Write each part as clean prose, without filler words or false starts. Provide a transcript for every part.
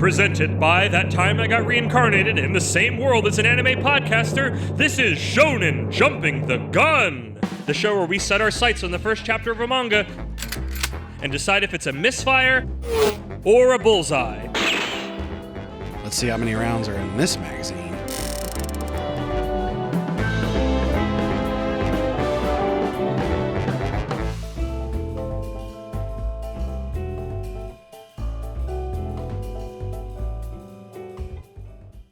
Presented by That Time I Got Reincarnated in the Same World as an Anime Podcaster, this is Shonen Jumping the Gun, the show where we set our sights on the first chapter of a manga and decide if it's a misfire or a bullseye. Let's see how many rounds are in this magazine.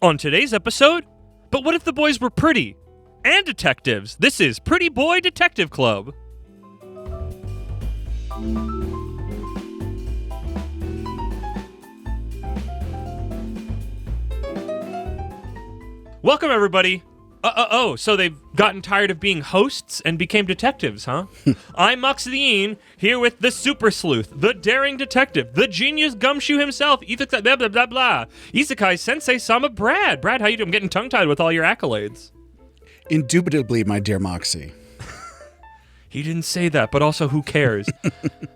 On today's episode, but what if the boys were pretty and detectives? This is Pretty Boy Detective Club. Welcome, everybody. So they've gotten tired of being hosts and became detectives, huh? I'm Moxie here with the super sleuth, the daring detective, the genius gumshoe himself, Isekai blah blah blah blah. Isekai Sensei Sama Brad. Brad, how you doing? I'm getting tongue-tied with all your accolades. Indubitably, my dear Moxie. He didn't say that, but also who cares?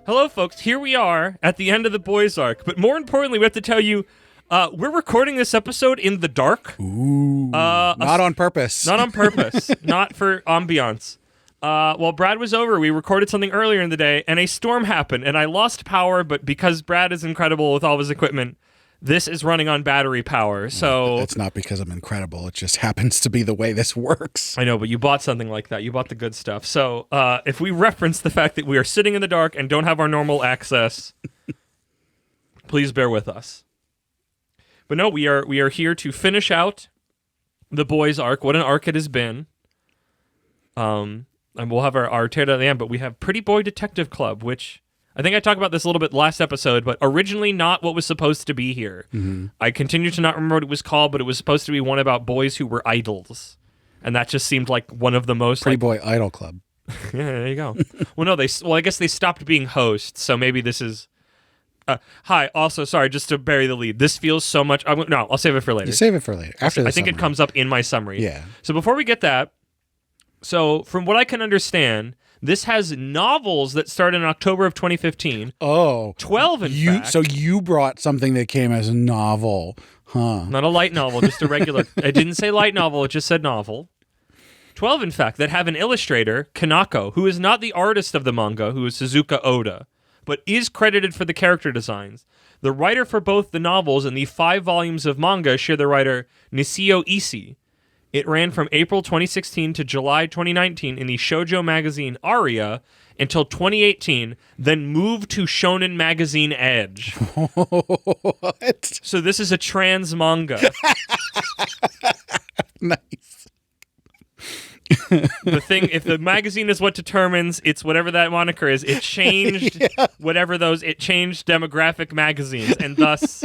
Hello, folks. Here we are at the end of the boys arc, but more importantly, we have to tell you, we're recording this episode in the dark. Ooh, not on purpose. Not on purpose. Not for ambiance. While Brad was over, we recorded something earlier in the day, and a storm happened, and I lost power, but because Brad is incredible with all of his equipment, this is running on battery power, so... It's not because I'm incredible. It just happens to be the way this works. I know, but you bought something like that. You bought the good stuff. So if we reference the fact that we are sitting in the dark and don't have our normal access, please bear with us. But no, we are here to finish out the boys arc. What an arc it has been. And we'll have our tear down at the end, but we have Pretty Boy Detective Club, which I think I talked about this a little bit last episode, but originally not what was supposed to be here. Mm-hmm. I continue to not remember what it was called, but it was supposed to be one about boys who were idols. And that just seemed like one of the most... Pretty Boy Idol Club. Yeah, there you go. I guess they stopped being hosts, so maybe this is... Hi, also, sorry, just to bury the lead. This feels so much... I'll save it for later. You save it for later. After the I think summary. It comes up in my summary. Yeah. So before we get that, so from what I can understand, this has novels that start in October of 2015. Oh. 12, in fact. So you brought something that came as a novel, huh? Not a light novel, just a regular... I didn't say light novel, it just said novel. 12, in fact, that have an illustrator, Kanako, who is not the artist of the manga, who is Suzuka Oda, but is credited for the character designs. The writer for both the novels and the 5 volumes of manga share the writer Nisio Ishii. It ran from April 2016 to July 2019 in the shoujo magazine Aria until 2018, then moved to Shonen magazine Edge. What? So this is a trans manga. Nice. The thing, if the magazine is what determines, it's whatever that moniker is. It changed it changed demographic magazines, and thus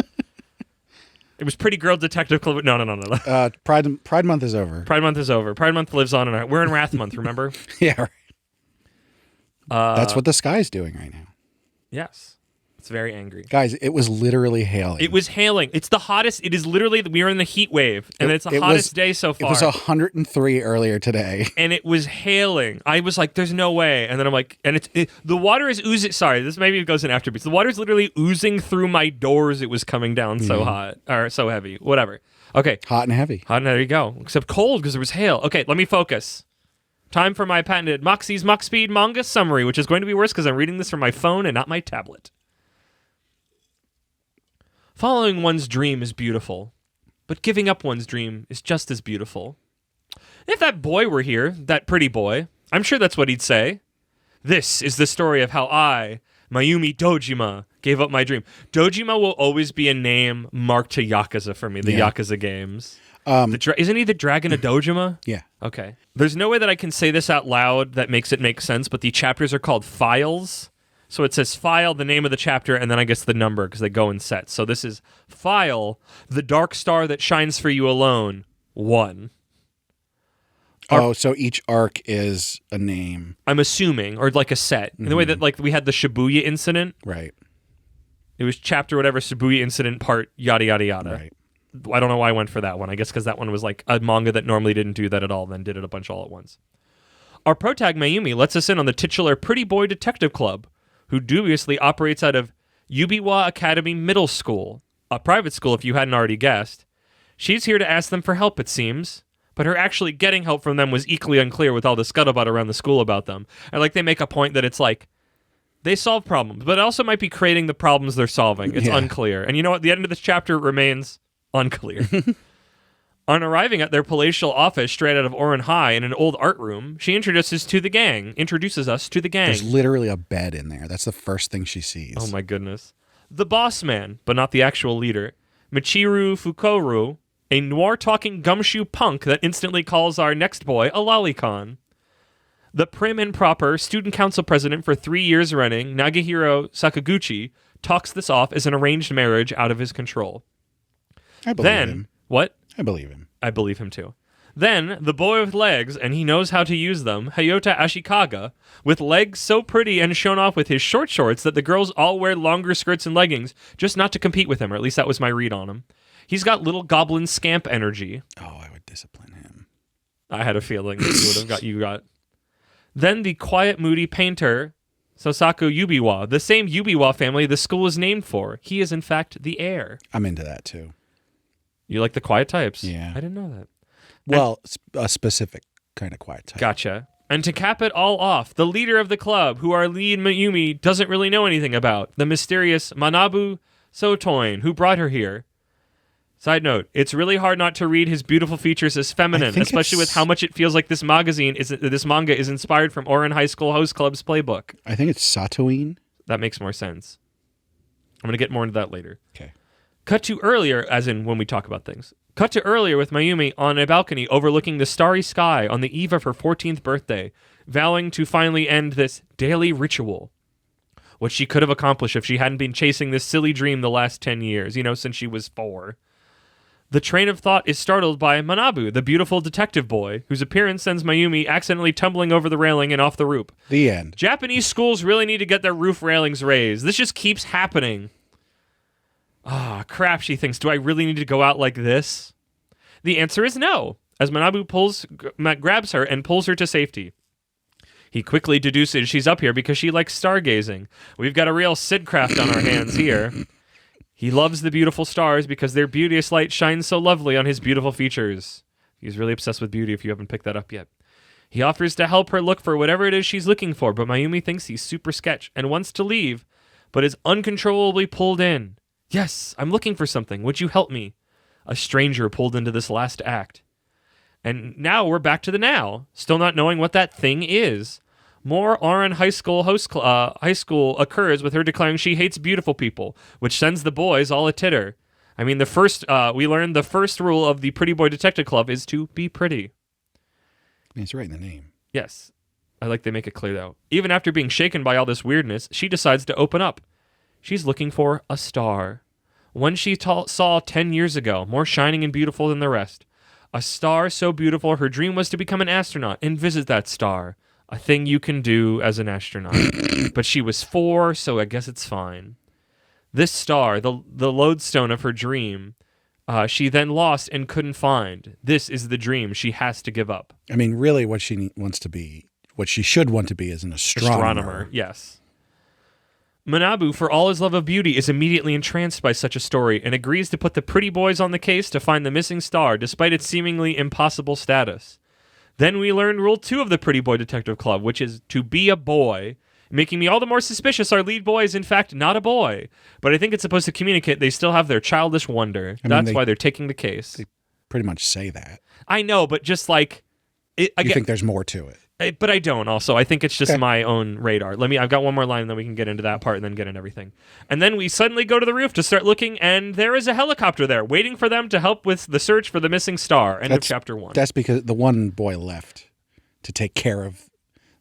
it was Pretty Girl Detective Club. No. Pride Month is over. Pride Month is over. Pride Month lives on, and we're in Wrath Month. Remember? Yeah. Right. That's what the sky's doing right now. Yes. It's very angry. Guys, it was literally hailing. It was hailing. It's the hottest. It is literally, we are in the heat wave, and it's the hottest day so far. It was 103 earlier today. And it was hailing. I was like, there's no way. And then I'm like, and the water is oozing. Sorry, this maybe goes in afterbeats. The water is literally oozing through my doors. It was coming down so hot, or so heavy, whatever. Okay. Hot and heavy. Hot and there you go. Except cold because there was hail. Okay, let me focus. Time for my patented Moxie's Mock Speed manga summary, which is going to be worse because I'm reading this from my phone and not my tablet. Following one's dream is beautiful, but giving up one's dream is just as beautiful. If that boy were here, that pretty boy, I'm sure that's what he'd say. This is the story of how I, Mayumi Dojima, gave up my dream. Dojima will always be a name marked to Yakuza for me, the Yakuza games. Isn't he the Dragon of Dojima? Yeah. Okay. There's no way that I can say this out loud that makes it make sense, but the chapters are called files. So it says file, the name of the chapter, and then I guess the number because they go in sets. So this is file, the dark star that shines for you alone, 1. So each arc is a name. I'm assuming, or like a set. In the way that like we had the Shibuya incident. Right. It was chapter whatever, Shibuya incident part, yada, yada, yada. Right. I don't know why I went for that one. I guess because that one was like a manga that normally didn't do that at all, then did it a bunch all at once. Our protag Mayumi lets us in on the titular Pretty Boy Detective Club, who dubiously operates out of Yubiwa Academy Middle School, a private school, if you hadn't already guessed. She's here to ask them for help, it seems. But her actually getting help from them was equally unclear with all the scuttlebutt around the school about them. And like they make a point that it's like, they solve problems, but it also might be creating the problems they're solving. It's unclear. And you know what? The end of this chapter remains unclear. On arriving at their palatial office straight out of Oran High in an old art room, she introduces us to the gang. There's literally a bed in there. That's the first thing she sees. Oh my goodness. The boss man, but not the actual leader. Michiru Fukoru, a noir-talking gumshoe punk that instantly calls our next boy a lolicon. The prim and proper student council president for 3 years running, Nagahiro Sakaguchi, talks this off as an arranged marriage out of his control. I believe him. What? I believe him. I believe him too. Then, the boy with legs, and he knows how to use them, Hayota Ashikaga, with legs so pretty and shown off with his short shorts that the girls all wear longer skirts and leggings, just not to compete with him, or at least that was my read on him. He's got little goblin scamp energy. Oh, I would discipline him. I had a feeling that you got. Then the quiet, moody painter, Sosaku Yubiwa, the same Yubiwa family the school is named for. He is, in fact, the heir. I'm into that, too. You like the quiet types? Yeah. I didn't know that. Well, a specific kind of quiet type. Gotcha. And to cap it all off, the leader of the club, who our lead Mayumi doesn't really know anything about, the mysterious Manabu Sotoin, who brought her here. Side note, it's really hard not to read his beautiful features as feminine, especially with how much it feels like this manga is inspired from Oran High School Host Club's playbook. I think it's Satoin. That makes more sense. I'm going to get more into that later. Okay. Cut to earlier, as in when we talk about things. Cut to earlier with Mayumi on a balcony overlooking the starry sky on the eve of her 14th birthday, vowing to finally end this daily ritual. What she could have accomplished if she hadn't been chasing this silly dream the last 10 years, since she was 4. The train of thought is startled by Manabu, the beautiful detective boy, whose appearance sends Mayumi accidentally tumbling over the railing and off the roof. The end. Japanese schools really need to get their roof railings raised. This just keeps happening. Ah, crap, she thinks. Do I really need to go out like this? The answer is no, as Manabu grabs her and pulls her to safety. He quickly deduces she's up here because she likes stargazing. We've got a real Sidcraft on our hands here. He loves the beautiful stars because their beauteous light shines so lovely on his beautiful features. He's really obsessed with beauty if you haven't picked that up yet. He offers to help her look for whatever it is she's looking for, but Mayumi thinks he's super sketch and wants to leave, but is uncontrollably pulled in. Yes, I'm looking for something. Would you help me? A stranger pulled into this last act. And now we're back to the now, still not knowing what that thing is. More Oran High School occurs with her declaring she hates beautiful people, which sends the boys all a titter. I mean, we learned the first rule of the Pretty Boy Detective Club is to be pretty. It's right in the name. Yes. I like they make it clear, though. Even after being shaken by all this weirdness, she decides to open up. She's looking for a star. One she saw 10 years ago, more shining and beautiful than the rest. A star so beautiful her dream was to become an astronaut and visit that star. A thing you can do as an astronaut. But she was 4, so I guess it's fine. This star, the lodestone of her dream, she then lost and couldn't find. This is the dream she has to give up. I mean, really what she should want to be is an astronomer. Yes. Manabu, for all his love of beauty, is immediately entranced by such a story and agrees to put the pretty boys on the case to find the missing star, despite its seemingly impossible status. Then we learn Rule 2 of the Pretty Boy Detective Club, which is to be a boy, making me all the more suspicious our lead boy is in fact not a boy. But I think it's supposed to communicate they still have their childish wonder. That's why they're taking the case. They pretty much say that. I know, but just like... You think there's more to it. But I don't also. I think it's just my own radar. I've got one more line and then we can get into that part and then get into everything. And then we suddenly go to the roof to start looking and there is a helicopter there waiting for them to help with the search for the missing star. End of chapter 1. That's because the one boy left to take care of...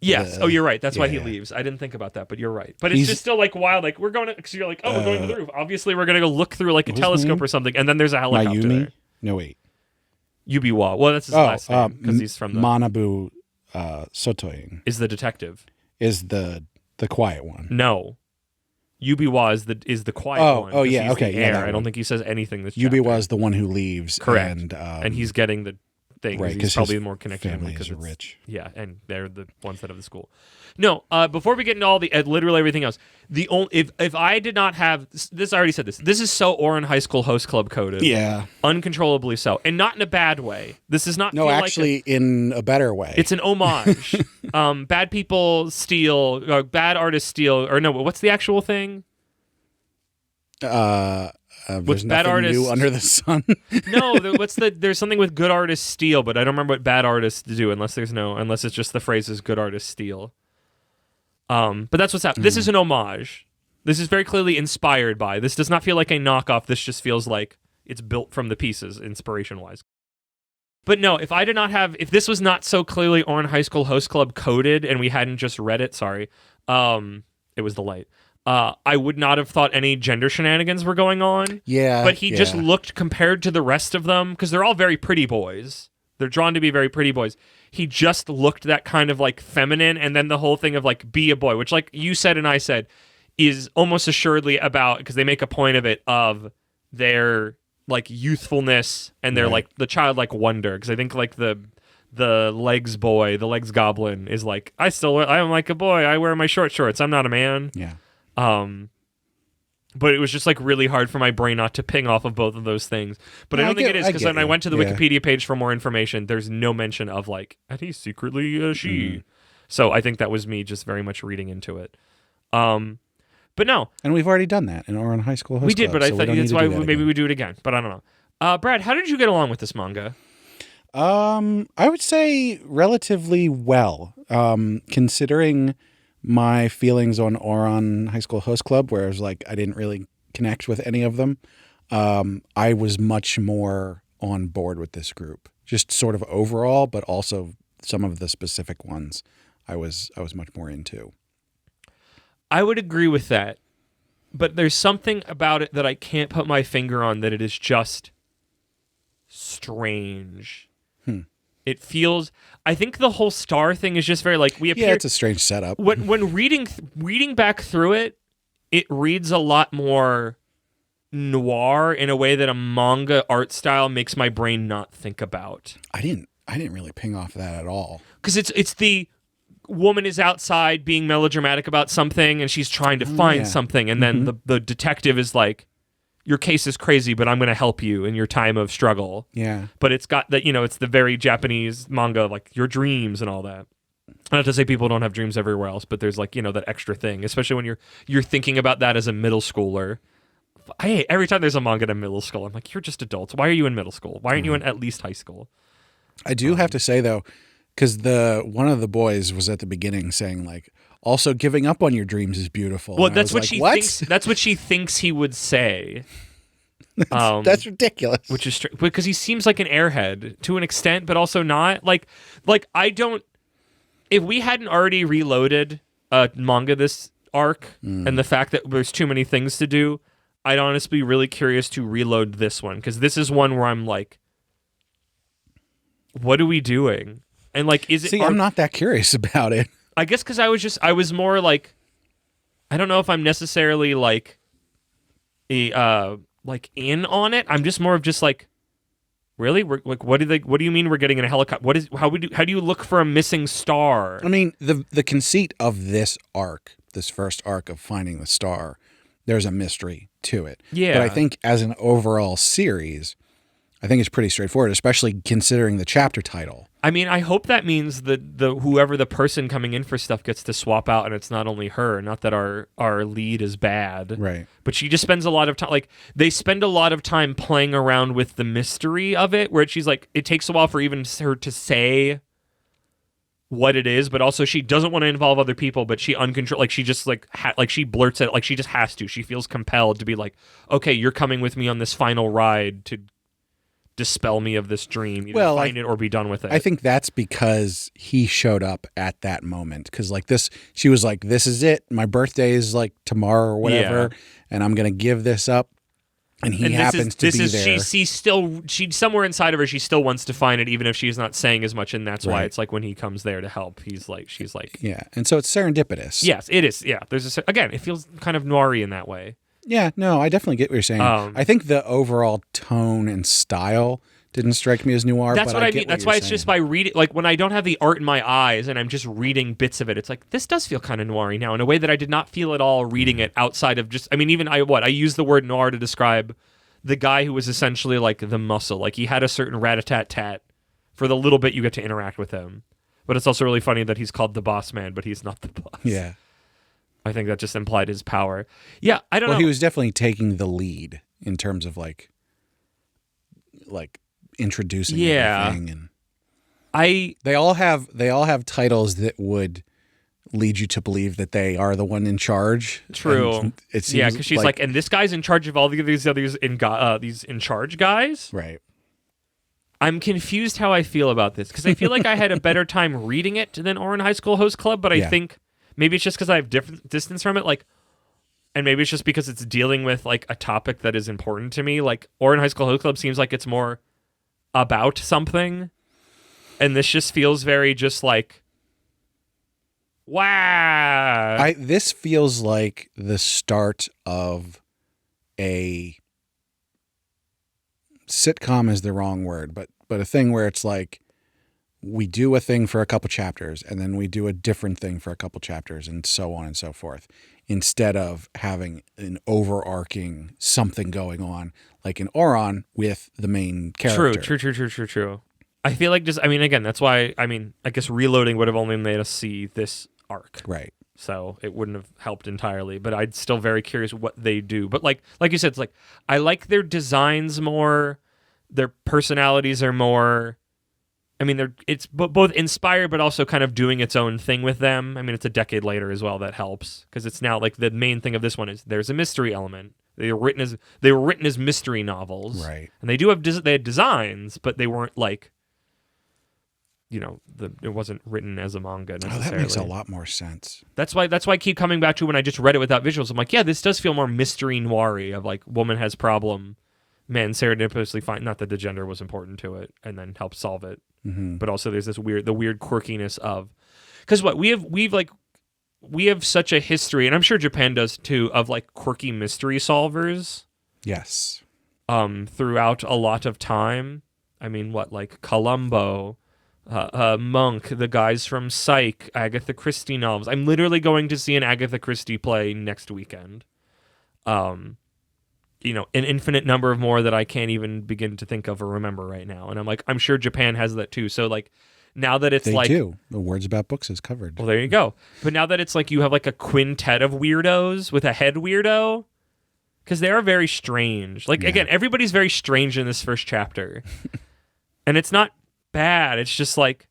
Yes. You're right. That's why he leaves. I didn't think about that, but you're right. But it's just still like wild. Like we're going to... Because you're like, we're going to the roof. Obviously, we're going to go look through like a telescope or something and then there's a helicopter Mayumi? there. No, wait. Yubiwa. Well, that's his last name because he's from the... Manabu Sotoin is the detective. Is the quiet one. No. Yubiwa is the quiet one. Oh, yeah, okay. I don't think he says anything this Yubiwa is the one who leaves. Correct. And he's getting the thing. Right, He's 'cause probably his more connected family because is it's rich. Yeah, and they're the ones that have the school. No, before we get into all the literally everything else, the only if I did not have this, I already said this. This is so Oran High School Host Club coded. Yeah. Uncontrollably so, and not in a bad way. This is not. No, feel actually, in a better way. it's an homage. Bad people steal, bad artists steal, or no, what's the actual thing? There's bad nothing artists- new under the sun. No, there's something with good artists steal, but I don't remember what bad artists do unless it's just the phrase is good artists steal. But that's what's happening. This is an homage. This is very clearly inspired by. This does not feel like a knockoff. This just feels like it's built from the pieces, inspiration-wise. But no, if this was not so clearly Oran High School Host Club coded and we hadn't just read it, sorry, it was the light. I would not have thought any gender shenanigans were going on. Yeah. But he just looked, compared to the rest of them, because they're all very pretty boys. They're drawn to be very pretty boys. He just looked that kind of like feminine, and then the whole thing of like be a boy, which like you said and I said is almost assuredly about, because they make a point of it, of their like youthfulness and their like the childlike wonder. Because I think like the legs boy, the legs goblin is like, I'm like a boy. I wear my short shorts. I'm not a man. Yeah. But it was just like really hard for my brain not to ping off of both of those things. But I don't think it is, because when I went to the Wikipedia page for more information, there's no mention of like, and he's secretly a she. So I think that was me just very much reading into it. But no. And we've already done that in Oran High School Host We did, Club, but I so thought we don't that's need why to do that maybe again. we do it again. But I don't know. Brad, how did you get along with this manga? I would say relatively well, considering my feelings on Oran High School Host Club, where I was like, I didn't really connect with any of them. I was much more on board with this group, just sort of overall, but also some of the specific ones I was much more into. I would agree with that, but there's something about it that I can't put my finger on, that it is just strange. It feels. I think the whole star thing is just very like we appear. Yeah, it's a strange setup. When reading back through it, it reads a lot more noir in a way that a manga art style makes my brain not think about. I didn't really ping off that at all. Because it's the woman is outside being melodramatic about something, and she's trying to find something, and then the detective is like, your case is crazy, but I'm going to help you in your time of struggle. Yeah. But it's got that, it's the very Japanese manga, like your dreams and all that. Not to say people don't have dreams everywhere else, but there's like, that extra thing, especially when you're thinking about that as a middle schooler. Every time there's a manga in middle school, I'm like, you're just adults. Why are you in middle school? Why aren't you in at least high school? I do have to say though, because one of the boys was at the beginning saying like, also giving up on your dreams is beautiful. Well, and that's what like, she what? thinks. That's what she thinks he would say. That's ridiculous. Which is because he seems like an airhead to an extent, but also not. Like I don't. If we hadn't already reloaded manga this arc, and the fact that there's too many things to do, I'd honestly be really curious to reload this one, because this is one where I'm like, what are we doing? And like, is it? See, I'm not that curious about it. I guess because I was more like, I don't know if I'm necessarily like in on it. I'm just more of just like, really? We're like, what do you mean we're getting in a helicopter? How do you look for a missing star? I mean, the conceit of this arc, this first arc of finding the star, there's a mystery to it. Yeah. But I think as an overall series, I think it's pretty straightforward, especially considering the chapter title. I mean, I hope that means that whoever the person coming in for stuff gets to swap out, and it's not only her. Not that our lead is bad, Right? But she just spends a lot of time. Like, they spend a lot of time playing around with the mystery of it, where she's like, it takes a while for even her to say what it is, but also she doesn't want to involve other people, but she she just like she blurts it, like she just has to. She feels compelled to be like, okay, you're coming with me on this final ride to dispel me of this dream, either find it or be done with it. I think that's because he showed up at that moment, because like this, she was like, this is it, my birthday is like tomorrow or whatever, and I'm gonna give this up, and he happens to be there. She somewhere inside of her, she still wants to find it, even if she's not saying as much, and that's why it's like when he comes there to help, she's like yeah, and so it's serendipitous. Yes, it is. Yeah, again, it feels kind of noir-y in that way. Yeah, no, I definitely get what you're saying. I think the overall tone and style didn't strike me as noir. That's but what I get mean. what That's you're why it's just by saying. reading, like when I don't have the art in my eyes and I'm just reading bits of it, it's like, this does feel kind of noir-y now in a way that I did not feel at all reading it outside of just, I mean, even I use the word noir to describe the guy who was essentially like the muscle. Like he had a certain rat-a-tat-tat for the little bit you get to interact with him. But it's also really funny that he's called the boss man, but he's not the boss. Yeah. I think that just implied his power. Yeah, I don't know. Well, he was definitely taking the lead in terms of like introducing everything, and they all have titles that would lead you to believe that they are the one in charge. True. And it seems yeah, because she's like, and this guy's in charge of all these others these in charge guys. right. I'm confused how I feel about this because I feel like I had a better time reading it than Ouran High School Host Club, but I think maybe it's just because I have different distance from it, like, and maybe it's just because it's dealing with like a topic that is important to me. Like Ouran High School Host Club seems like it's more about something, and this just feels very just like, wow. This feels like the start of a sitcom is the wrong word, but a thing where it's like we do a thing for a couple chapters and then we do a different thing for a couple chapters and so on and so forth, instead of having an overarching something going on like in Ouran with the main character. True. I feel like just, I mean, again, that's why, I mean, I guess reloading would have only made us see this arc. Right. So it wouldn't have helped entirely, but I'm still very curious what they do. But like you said, it's like I like their designs more, their personalities are more. I mean, it's both inspired, but also kind of doing its own thing with them. I mean, it's a decade later as well. That helps because it's now like the main thing of this one is there's a mystery element. They were written as mystery novels, right? And they do have they had designs, but they weren't like. You know, it wasn't written as a manga necessarily. Oh, that makes a lot more sense. That's why I keep coming back to when I just read it without visuals. I'm like, yeah, this does feel more mystery noir-y of like woman has problem, man serendipitously find, not that the gender was important to it and then help solve it, but also there's this weird quirkiness of, because we have such a history, and I'm sure Japan does too, of like quirky mystery solvers. Yes. Throughout a lot of time. I mean, like Columbo. Monk, the guys from Psych, Agatha Christie novels. I'm literally going to see an Agatha Christie play next weekend. An infinite number of more that I can't even begin to think of or remember right now. And I'm like, I'm sure Japan has that too. So like, now that it's they like... do. The Words About Books is covered. Well, there you go. But now that it's like you have like a quintet of weirdos with a head weirdo, because they are very strange. Like, again, everybody's very strange in this first chapter. And it's not bad. It's just like,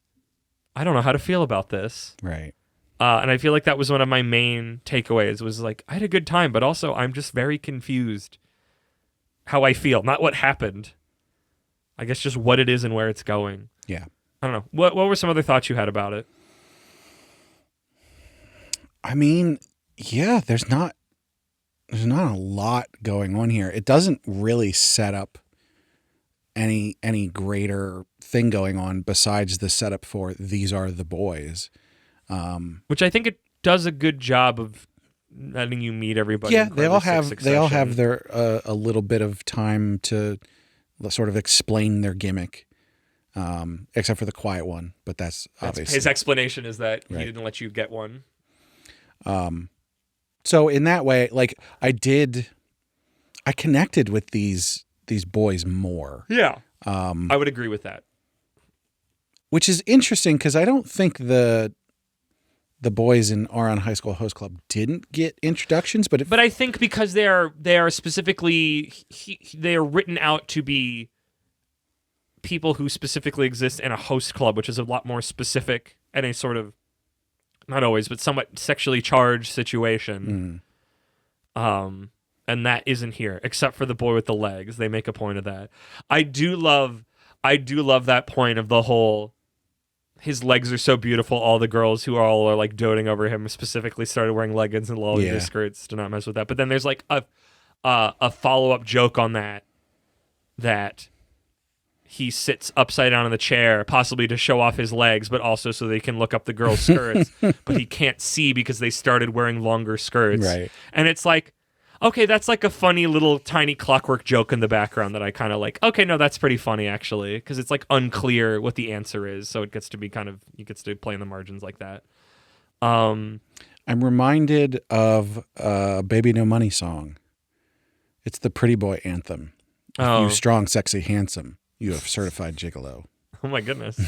I don't know how to feel about this. Right. And I feel like that was one of my main takeaways was like, I had a good time, but also I'm just very confused how I feel. Not what happened. I guess just what it is and where it's going. Yeah. I don't know. What were some other thoughts you had about it? I mean, yeah, there's not a lot going on here. It doesn't really set up any greater thing going on besides the setup for these are the boys, which I think it does a good job of letting you meet everybody. Yeah, they all have their a little bit of time to sort of explain their gimmick, except for the quiet one. But that's obviously his explanation is that right. He didn't let you get one. So in that way, like I connected with these boys more. Yeah. I would agree with that. Which is interesting because I don't think the boys in Ouran High School Host Club didn't get introductions, but I think because they are specifically they are written out to be people who specifically exist in a host club, which is a lot more specific and a sort of not always, but somewhat sexually charged situation. And that isn't here, except for the boy with the legs. They make a point of that. I do love that point of the whole, his legs are so beautiful, all the girls who are like doting over him specifically started wearing leggings and lowering their skirts to not mess with that. But then there's like a follow-up joke on that he sits upside down in the chair, possibly to show off his legs, but also so they can look up the girls' skirts. But he can't see because they started wearing longer skirts. Right. And it's like, okay, that's like a funny little tiny clockwork joke in the background that I kind of like. Okay, no, that's pretty funny actually, because it's like unclear what the answer is, so it gets to be you gets to play in the margins like that. I'm reminded of a Baby No Money song. It's the Pretty Boy anthem. You strong, sexy, handsome, you have certified gigolo. Oh my goodness.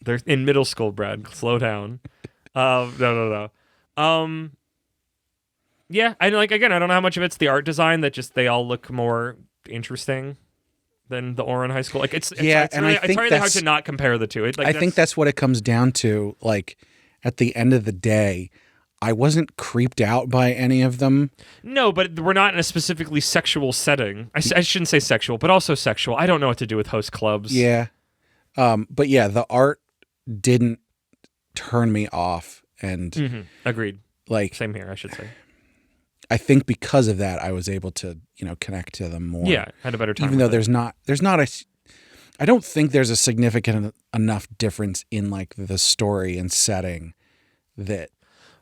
They're in middle school, Brad. Slow down. No. Yeah, I like, again, I don't know how much of it's the art design that just they all look more interesting than the Ouran High School. Like it's really hard to not compare the two. I think that's what it comes down to. Like at the end of the day, I wasn't creeped out by any of them. No, but we're not in a specifically sexual setting. I shouldn't say sexual, but also sexual. I don't know what to do with host clubs. Yeah. But yeah, the art didn't turn me off. And agreed. Like same here, I should say. I think because of that, I was able to, connect to them more. Yeah, had a better time. Even though I don't think there's a significant enough difference in like the story and setting that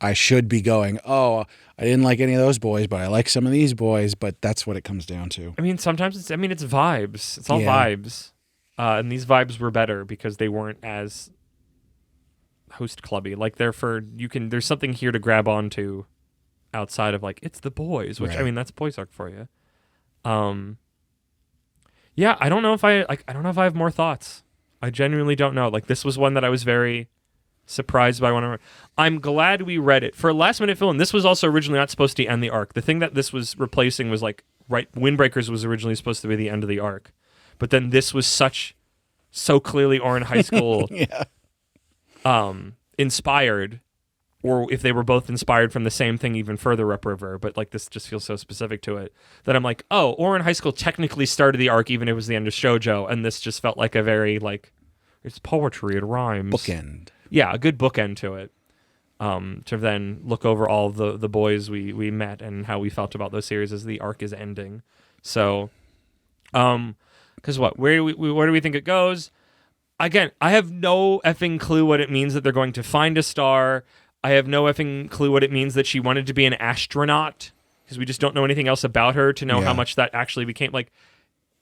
I should be going, oh, I didn't like any of those boys, but I like some of these boys. But that's what it comes down to. I mean, sometimes it's vibes. It's all vibes. And these vibes were better because they weren't as host clubby. Like there's something here to grab onto outside of like, it's the boys, which, right. I mean, that's boys arc for you. Yeah, I don't know if I have more thoughts. I genuinely don't know. Like, this was one that I was very surprised by. I'm glad we read it. For a last-minute fill-in, this was also originally not supposed to end the arc. The thing that this was replacing was, like, Windbreakers was originally supposed to be the end of the arc. But then this was so clearly Ouran High School inspired, or if they were both inspired from the same thing, even further upriver, but like this just feels so specific to it, that I'm like, oh, Ouran High School technically started the arc even if it was the end of shoujo, and this just felt like a very, like, it's poetry, it rhymes. Bookend. Yeah, a good bookend to it. To then look over all the boys we met and how we felt about those series as the arc is ending. So, because where do we think it goes? Again, I have no effing clue what it means that they're going to find a star. I have no effing clue what it means that she wanted to be an astronaut, because we just don't know anything else about her to know how much that actually became. Like,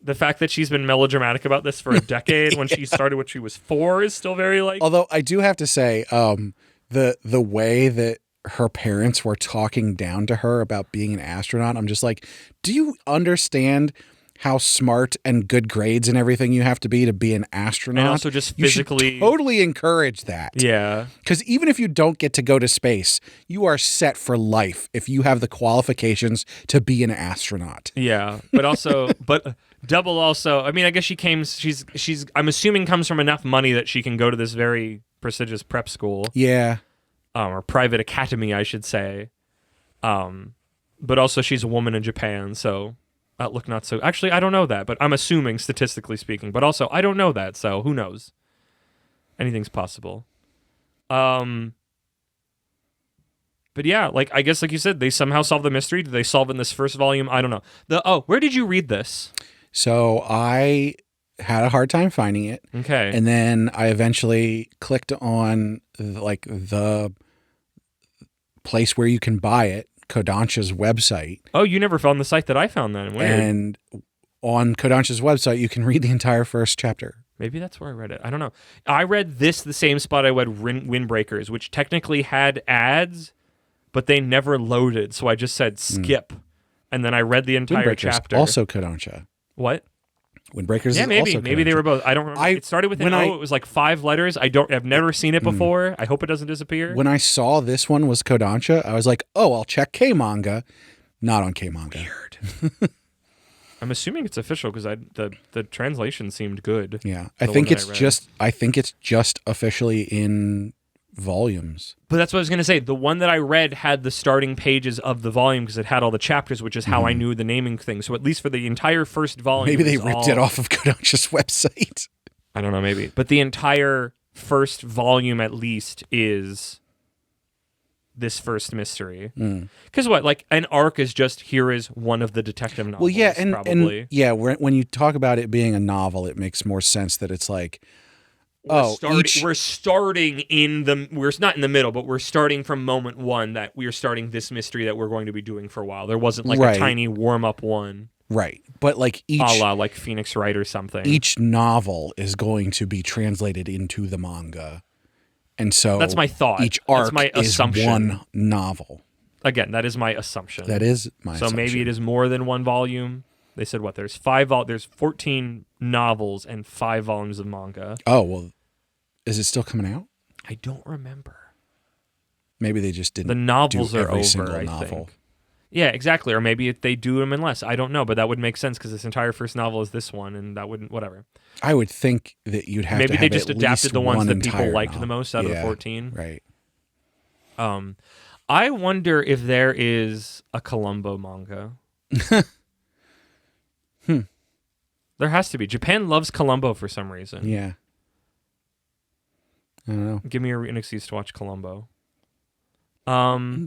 the fact that she's been melodramatic about this for a decade when she started when she was 4 is still very, like... Although I do have to say, the way that her parents were talking down to her about being an astronaut, I'm just like, do you understand how smart and good grades and everything you have to be an astronaut? And also just physically... You should totally encourage that. Yeah. Because even if you don't get to go to space, you are set for life if you have the qualifications to be an astronaut. Yeah, but also... Double also, I mean, I guess she's I'm assuming comes from enough money that she can go to this very prestigious prep school. Yeah. Or private academy, I should say. But also she's a woman in Japan, so outlook not so... Actually, I don't know that, but I'm assuming, statistically speaking. But also, I don't know that, so who knows? Anything's possible. But yeah, like, I guess, like you said, they somehow solved the mystery. Did they solve it in this first volume? I don't know. Where did you read this? So I had a hard time finding it. Okay. And then I eventually clicked on like the place where you can buy it, Kodansha's website. Oh, you never found the site that I found then. Weird. And on Kodansha's website, you can read the entire first chapter. Maybe that's where I read it. I don't know. I read this the same spot I read Windbreakers, which technically had ads, but they never loaded. So I just said skip. And then I read the entire chapter. Also Kodansha. What? Windbreakers yeah, is maybe. also Maybe they were both. I don't remember. It started with an O. It was like 5 letters. I've never seen it before. I hope it doesn't disappear. When I saw this one was Kodansha, I was like, oh, I'll check K-Manga. Not on K-Manga. Weird. I'm assuming it's official because the translation seemed good. Yeah. I think it's just officially in volumes. But that's what I was going to say. The one that I read had the starting pages of the volume because it had all the chapters, which is how I knew the naming thing. So at least for the entire first volume... Maybe they ripped it off of Kodansha's website. I don't know, maybe. But the entire first volume at least is this first mystery. Because what? Like, an arc is just, here is one of the detective novels, well, yeah, probably. And yeah, when you talk about it being a novel, it makes more sense that it's like We're starting in the. We're not in the middle, but we're starting from moment one that we are starting this mystery that we're going to be doing for a while. There wasn't like a tiny warm up one, right? But like a la like Phoenix Wright or something. Each novel is going to be translated into the manga, and so that's my thought. Each arc that's my assumption. Is one novel. Again, that is my assumption. That is my assumption. So maybe it is more than one volume. They said what? There's 14 novels and 5 volumes of manga. Oh, well, is it still coming out? I don't remember. Maybe they just didn't. The novels do are every over, single I novel. think. Yeah, exactly. Or maybe if they do them in less. I don't know, but that would make sense because this entire first novel is this one, and that wouldn't. Whatever. I would think that you'd have maybe to have they just at adapted least the ones one that people entire liked novel. the most out of the 14. Right. I wonder if there is a Columbo manga. There has to be. Japan loves Columbo for some reason. Yeah. I don't know. Give me an excuse to watch Columbo.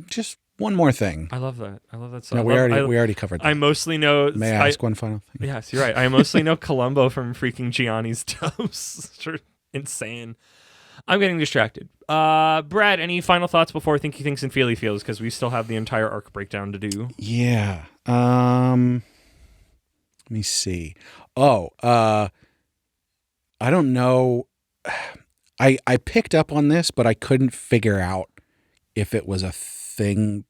Just one more thing. I love that. I love that song. No, we already covered that. I mostly know. May I ask one final thing? Yes, you're right. I mostly know Columbo from freaking Gianni's Toast. Sure, insane. I'm getting distracted. Brad, any final thoughts before Thinky Thinks and Feely Feels? Because we still have the entire arc breakdown to do. Yeah. Let me see. Oh, I don't know. I picked up on this, but I couldn't figure out if it was a thing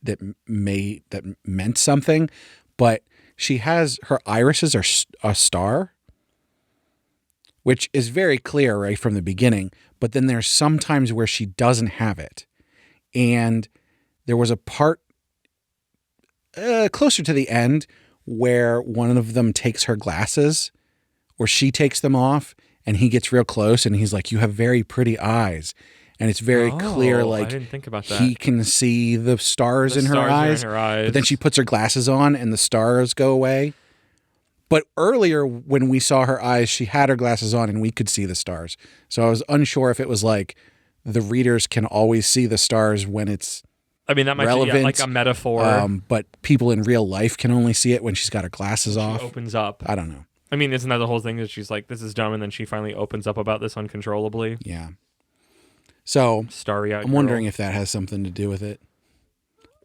that meant something. But she has her irises are a star, which is very clear right from the beginning. But then there's some times where she doesn't have it, and there was a part closer to the end where one of them takes her glasses, or she takes them off, and he gets real close, and he's like, "You have very pretty eyes." And it's very clear, like, I didn't think about that. he can see the stars in her eyes. But then she puts her glasses on, and the stars go away. But earlier, when we saw her eyes, she had her glasses on, and we could see the stars. So I was unsure if it was like the readers can always see the stars when it's that might relevant, be like a metaphor. But people in real life can only see it when she's got her glasses off. She opens up. I don't know. I mean, isn't that the whole thing that she's like, this is dumb, and then she finally opens up about this uncontrollably? Yeah. So Starry-eyed I'm wondering if that has something to do with it.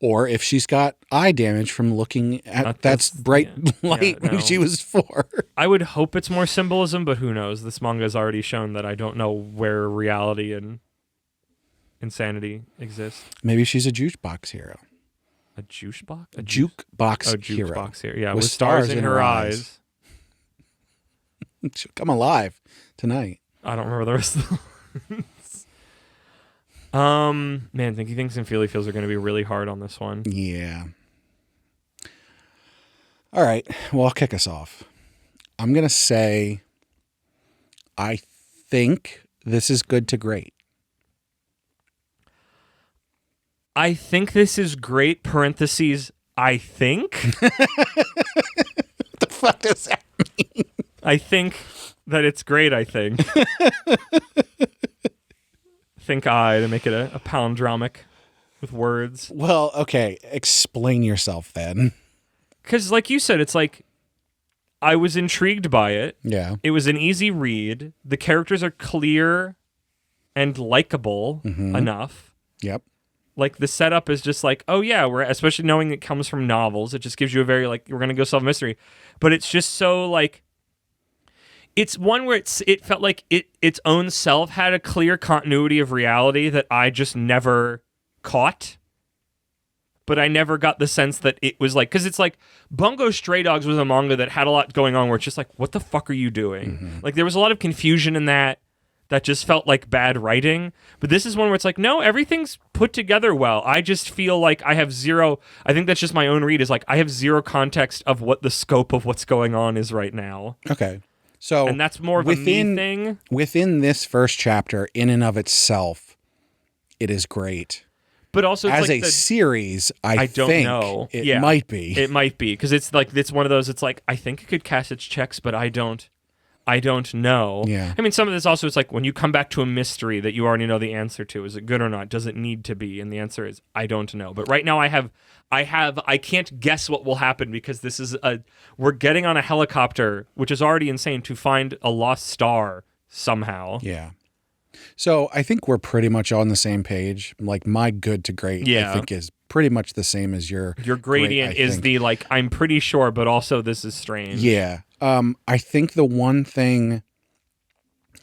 Or if she's got eye damage from looking at that bright light when she was 4. I would hope it's more symbolism, but who knows? This manga has already shown that I don't know where reality and insanity exist. Maybe she's a jukebox hero. A juice box? A jukebox hero. Jukebox hero. Yeah, with stars in her eyes. She'll come alive tonight. I don't remember the rest of the Man, Thinky Thinks and Feely Feels are going to be really hard on this one. Yeah. All right. Well, I'll kick us off. I'm going to say I think this is good to great. I think this is great, parentheses, I think. What the fuck does that mean? I think that it's great, I think. Think I, to make it a palindromic with words. Well, okay. Explain yourself then. Because like you said, it's like, I was intrigued by it. Yeah. It was an easy read. The characters are clear and likable enough. Yep. Like the setup is just like, oh yeah, we're especially knowing it comes from novels. It just gives you a very like, we're going to go solve a mystery. But it's just so like, it's one where it felt like its own self had a clear continuity of reality that I just never caught. But I never got the sense that it was like, because it's like Bungo Stray Dogs was a manga that had a lot going on where it's just like, what the fuck are you doing? Like there was a lot of confusion in that just felt like bad writing. But this is one where it's like, no, everything's put together well. I just feel like I have zero, I think that's just my own read, is like I have zero context of what the scope of what's going on is right now. Okay. So, and that's more of a me thing. Within this first chapter, in and of itself, it is great. But also, it's as like a series, I don't think know. It might be. It might be because it's like it's one of those. It's like I think it could cash its checks, but I don't know. Yeah. I mean, some of this also is like when you come back to a mystery that you already know the answer to. Is it good or not? Does it need to be? And the answer is I don't know. But right now, I can't guess what will happen because we're getting on a helicopter, which is already insane, to find a lost star somehow. Yeah. So I think we're pretty much on the same page. Like my good to great, Yeah. I think is pretty much the same as your gradient great, I is think. the like I'm pretty sure, but also this is strange. Yeah. I think the one thing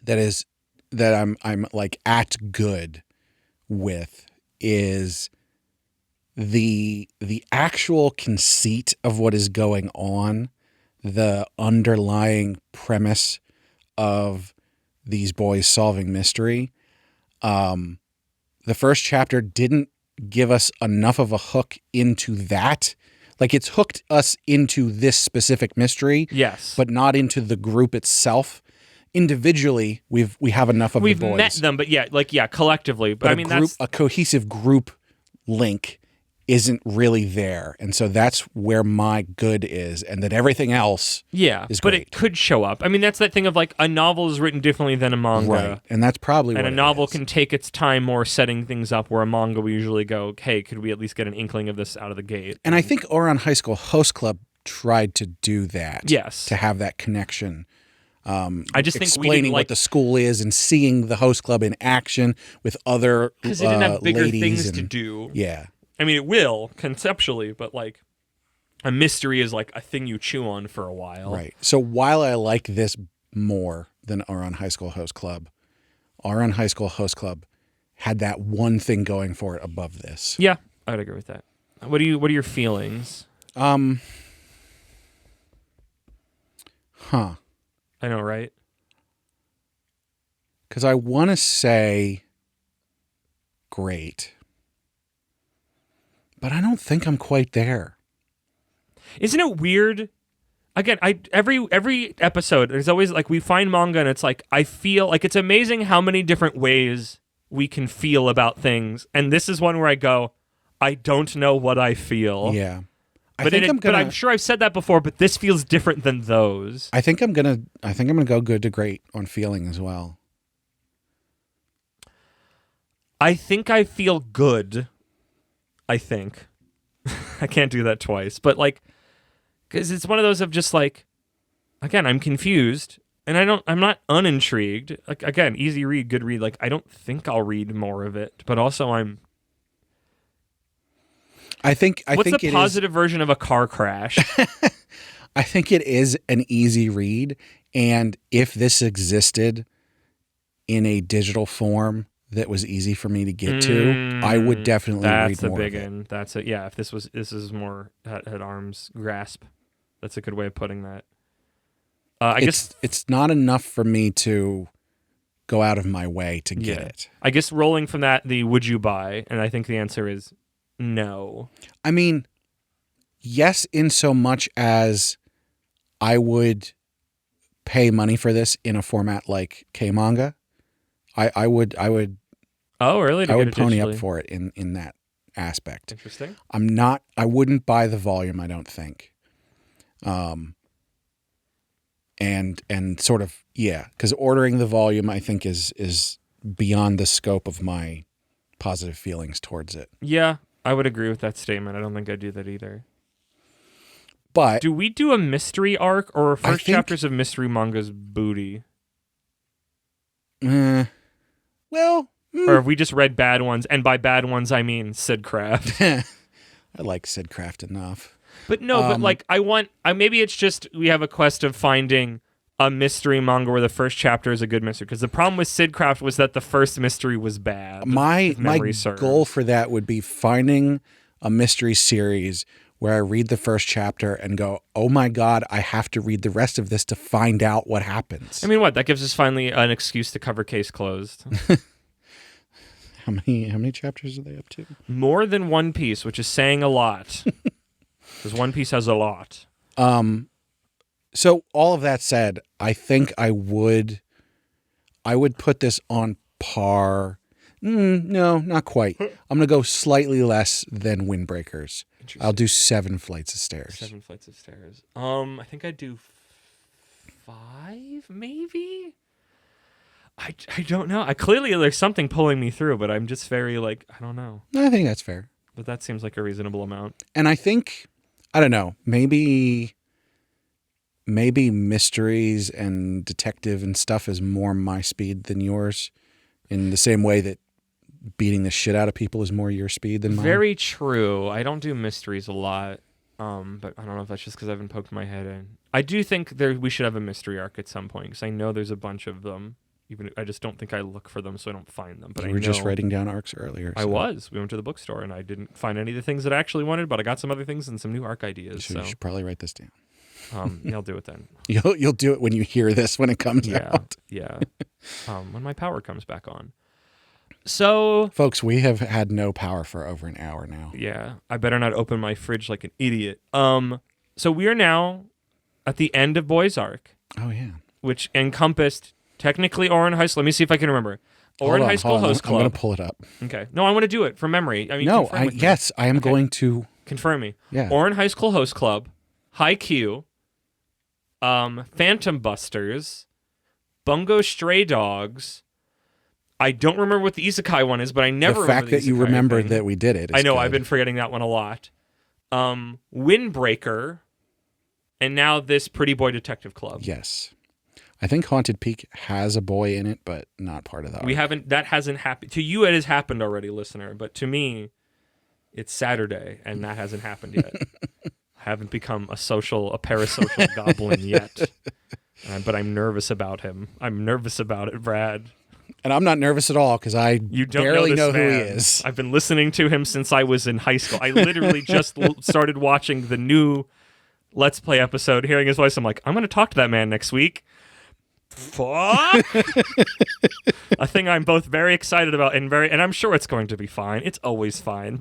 that I'm like at good with is the actual conceit of what is going on, the underlying premise of these boys solving mystery. The first chapter didn't give us enough of a hook into that. Like it's hooked us into this specific mystery, Yes, but not into the group itself. Individually, we have enough of we've the boys. met them, but collectively. But I mean, that's a cohesive group link isn't really there, and so that's where my good is, and that everything else is but great. it could show up. I mean, that's that thing of like a novel is written differently than a manga. Right, and that's probably And what a it novel is. can take its time more setting things up, where a manga we usually go, hey, could we at least get an inkling of this out of the gate? And I think Ouran High School Host Club tried to do that. Yes. To have that connection. I just think we explaining didn't what the school is and seeing the host club in action with other because it didn't have bigger ladies things and, to do. Yeah. I mean, it will conceptually, but like a mystery is like a thing you chew on for a while. Right. So while I like this more than Ouran High School Host Club, Ouran High School Host Club had that one thing going for it above this. Yeah, I'd agree with that. What are your feelings? I know, right? Because I want to say great, but I don't think I'm quite there. Isn't it weird? Again, every episode, there's always like we find manga and it's like I feel like it's amazing how many different ways we can feel about things. And this is one where I go, I don't know what I feel. Yeah. But I'm sure I've said that before, but this feels different than those. I think I'm gonna go good to great on feeling as well. I think I feel good. I think. I can't do that twice, but like, because it's one of those of just like, again, I'm confused, and I'm not unintrigued. Like, again, easy read, good read. Like, I don't think I'll read more of it, but also I think what's it the is- positive version of a car crash? I think it is an easy read, and if this existed in a digital form that was easy for me to get to, I would definitely read more of it. That's it. Yeah, if this is more at arm's grasp, that's a good way of putting that. I guess it's not enough for me to go out of my way to get it. I guess rolling from that, the would you buy? And I think the answer is no. I mean, yes, in so much as I would pay money for this in a format like K-manga. I would Oh, really? I would pony up for it in that aspect. Interesting. I wouldn't buy the volume, I don't think. And sort of, yeah, because ordering the volume I think is beyond the scope of my positive feelings towards it. Yeah, I would agree with that statement. I don't think I'd do that either. But do we do a mystery arc or are first think- chapters of mystery mangas booty? well, Or have we just read bad ones? And by bad ones, I mean Sid Craft. I like Sid Craft enough. But no, but like maybe it's just we have a quest of finding a mystery manga where the first chapter is a good mystery. Because the problem with Sid Craft was that the first mystery was bad. My memory serves. goal for that would be finding a mystery series where I read the first chapter and go, oh my God, I have to read the rest of this to find out what happens. I mean, what? That gives us finally an excuse to cover Case Closed. How many chapters are they up to? More than One Piece, which is saying a lot. Because One Piece has a lot. So all of that said, I think I would put this on par. No, not quite. I'm going to go slightly less than Windbreakers. I'll do 7 Flights of Stairs. 7 Flights of Stairs. I think I'd do 5, maybe? I don't know. Clearly there's something pulling me through, but I'm just very like, I don't know. I think that's fair. But that seems like a reasonable amount. And I think, I don't know, maybe maybe mysteries and detective and stuff is more my speed than yours, in the same way that beating the shit out of people is more your speed than mine. Very true. I don't do mysteries a lot, but I don't know if that's just because I haven't poked my head in. I do think we should have a mystery arc at some point, because I know there's a bunch of them. Even I just don't think I look for them, so I don't find them. But you were just writing down arcs earlier. I was. We went to the bookstore, and I didn't find any of the things that I actually wanted, but I got some other things and some new arc ideas. So you should probably write this down. Yeah, I'll do it then. You'll do it when you hear this, when it comes out. Yeah. When my power comes back on. So, folks, we have had no power for over an hour now. Yeah, I better not open my fridge like an idiot. So we are now at the end of Boys Arc. Oh yeah. Which encompassed technically Ouran High School. Let me see if I can remember. Ouran High School Host Club. I'm going to pull it up. Okay. No, I want to do it from memory. I mean, no, yes, I am going to confirm me. Yeah. Ouran High School Host Club, Haikyuu, Phantom Busters, Bungo Stray Dogs. I don't remember what the Isekai one is, but I never remember the fact that you remembered that we did it. I know, good. I've been forgetting that one a lot. Windbreaker, and now this Pretty Boy Detective Club. Yes. I think Haunted Peak has a boy in it, but not part of that. That hasn't happened. To you, it has happened already, listener, but to me, it's Saturday, and that hasn't happened yet. I haven't become a parasocial goblin yet. But I'm nervous about him. I'm nervous about it, Brad. And I'm not nervous at all, because I barely know who he is. I've been listening to him since I was in high school. I literally just started watching the new Let's Play episode, hearing his voice. I'm like, I'm going to talk to that man next week. Fuck! A thing I'm both very excited about and I'm sure it's going to be fine. It's always fine,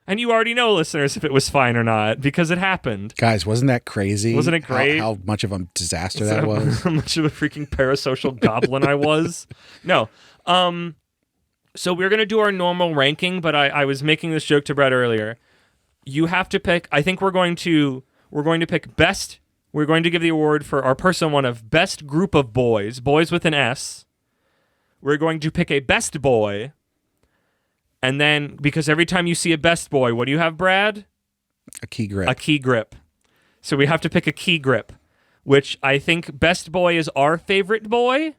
and you already know, listeners, if it was fine or not, because it happened. Guys, wasn't that crazy? Wasn't it great? How much of a disaster that was? How much of a freaking parasocial goblin I was? No. So we're going to do our normal ranking, but I was making this joke to Brett earlier. You have to pick, I think we're going to pick best. We're going to give the award for our person one of best group of boys with an S. We're going to pick a best boy. And then, because every time you see a best boy, what do you have, Brad? A key grip. A key grip. So we have to pick a key grip, which I think best boy is our favorite boy.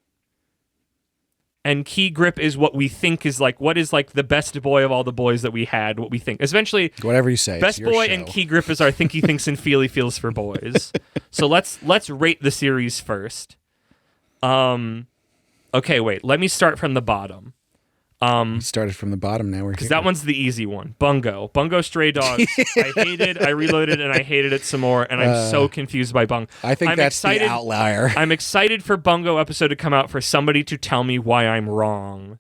And key grip is what we think is what is the best boy of all the boys that we had, what we think. Eventually, whatever you say. Best boy and key grip is our thinky thinks and feely feels for boys. So let's rate the series first. Okay, wait. Let me start from the bottom. We started from the bottom, now we're here. Because that one's the easy one. Bungo Stray Dogs. I reloaded, and I hated it some more, and I'm so confused by Bungo. I think that's the outlier. I'm excited for Bungo episode to come out for somebody to tell me why I'm wrong.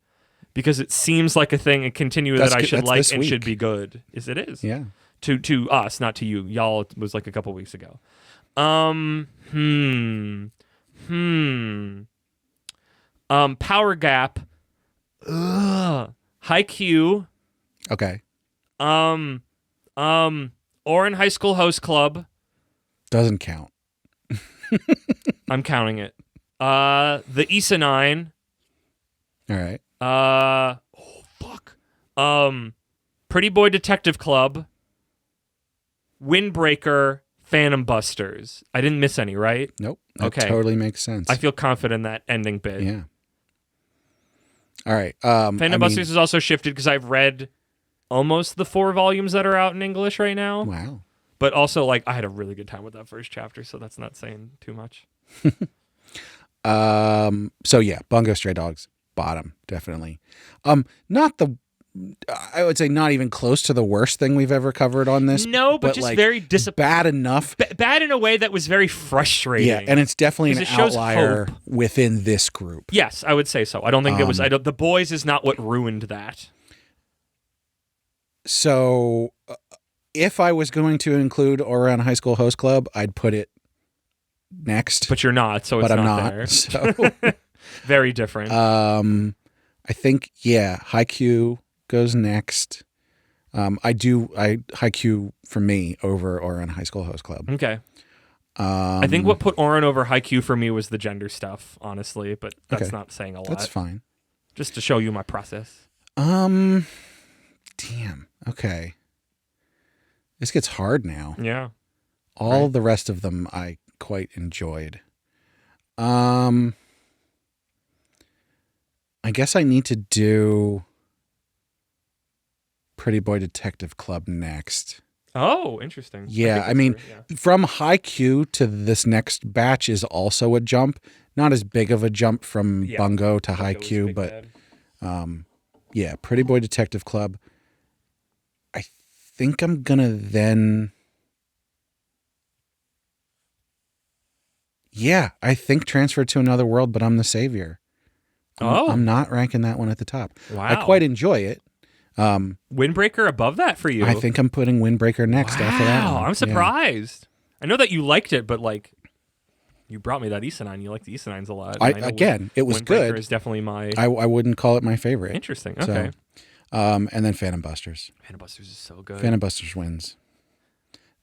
Because it seems like a thing and continue that I should like and should be good. It is. Yeah. To us, not to you. Y'all, it was like a couple weeks ago. Power Gap. Haikyuu. Okay. Ouran High School Host Club. Doesn't count. I'm counting it. The Issa 9. All right. Pretty Boy Detective Club. Windbreaker. Phantom Busters. I didn't miss any, right? Nope. That totally makes sense. I feel confident in that ending bit. Yeah. All right. Phantom Busters is also shifted because I've read almost the 4 volumes that are out in English right now. Wow. But also, I had a really good time with that first chapter, so that's not saying too much. So yeah, Bungo Stray Dogs, bottom, definitely. I would say not even close to the worst thing we've ever covered on this. No, but just very bad enough. Bad in a way that was very frustrating. Yeah, and it's definitely an outlier within this group. Yes, I would say so. I don't think it was. The boys is not what ruined that. So, if I was going to include Ouran High School Host Club, I'd put it next. But you're not, so it's but I'm not not there. So very different. I think Haikyuu goes next. Haikyuu for me over Ouran High School Host Club. Okay. I think what put Ouran over Haikyuu for me was the gender stuff, honestly, but that's not saying a lot. That's fine. Just to show you my process. Damn. Okay. This gets hard now. Yeah. All the rest of them I quite enjoyed. I guess I need to do Pretty Boy Detective Club next. Oh, interesting. Yeah, I mean, from Haikyuu to this next batch is also a jump. Not as big of a jump from Bungo to Haikyuu, but yeah, Pretty Boy Detective Club. I think I'm gonna then. Yeah, I think Transfer to Another World, but I'm the Savior. I'm not ranking that one at the top. Wow. I quite enjoy it. Windbreaker above that for you? I think I'm putting Windbreaker next after that one. Wow, I'm surprised. Yeah. I know that you liked it, but like, you brought me that Isenine. You like the Isenines a lot. It was Windbreaker good. Is definitely my. I wouldn't call it my favorite. Interesting. Okay. So, and then Phantom Busters. Phantom Busters is so good. Phantom Busters wins.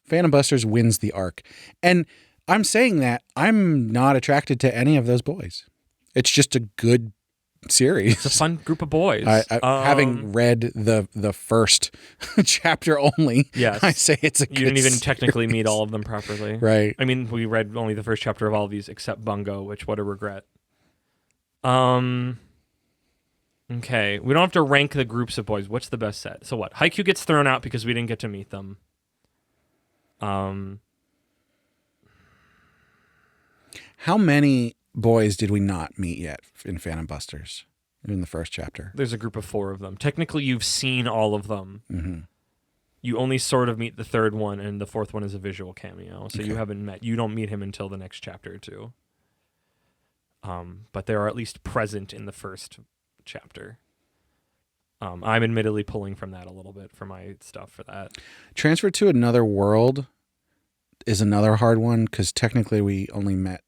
Phantom Busters wins the arc, and I'm saying that I'm not attracted to any of those boys. It's just a good series. It's a fun group of boys. Having read the first chapter only, yes, I say it's a good You didn't even series. technically meet all of them properly. Right. I mean, we read only the first chapter of all of these except Bungo, which, what a regret. Okay, we don't have to rank the groups of boys. What's the best set? So what? Haikyuu gets thrown out because we didn't get to meet them. How many boys did we not meet yet in Phantom Busters in the first chapter? There's a group of 4 of them. Technically, you've seen all of them. Mm-hmm. You only sort of meet the third one, and the fourth one is a visual cameo. So Okay. you don't meet him until the next chapter or 2. But they are at least present in the first chapter. I'm admittedly pulling from that a little bit for my stuff for that. Transfer to Another World is another hard one because technically we only met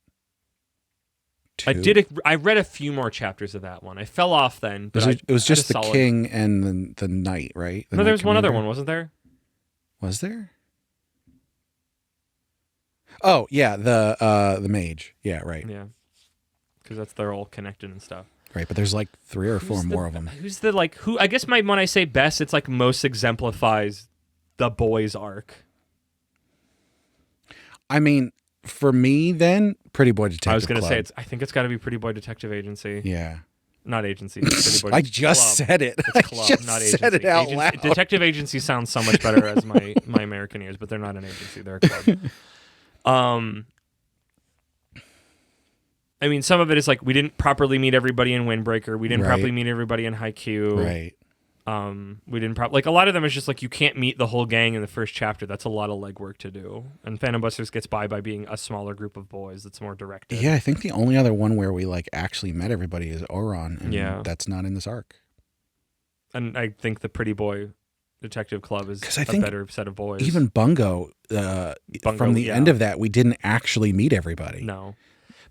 2. I read a few more chapters of that one. I fell off then. But It was just the solid... king and the knight, right? No, there was one other one, wasn't there? Was there? Oh yeah, the mage. Yeah, right. Yeah, because they're all connected and stuff. Right, but there's like 3 or 4 more of them. Who's the who? I guess when I say best, it's like most exemplifies the boys arc. I mean, for me, then Pretty Boy Detective. I was going to Club. say I think it's got to be Pretty Boy Detective Agency. Yeah. Not agency. Pretty Boy I just Club. said it. It's club, I just not agency. said it out loud. Detective Agency sounds so much better as my American ears, but they're not an agency. They're a club. I mean, some of it is like we didn't properly meet everybody in Windbreaker. We didn't properly meet everybody in Haikyuu. Right. We didn't like a lot of them is just like you can't meet the whole gang in the first chapter. That's a lot of legwork to do. And Phantom Busters gets by being a smaller group of boys that's more directed. Yeah, I think the only other one where we like actually met everybody is Oron, and that's not in this arc. And I think the Pretty Boy Detective Club is a better set of boys. Even Bungo, from the end of that, we didn't actually meet everybody. No.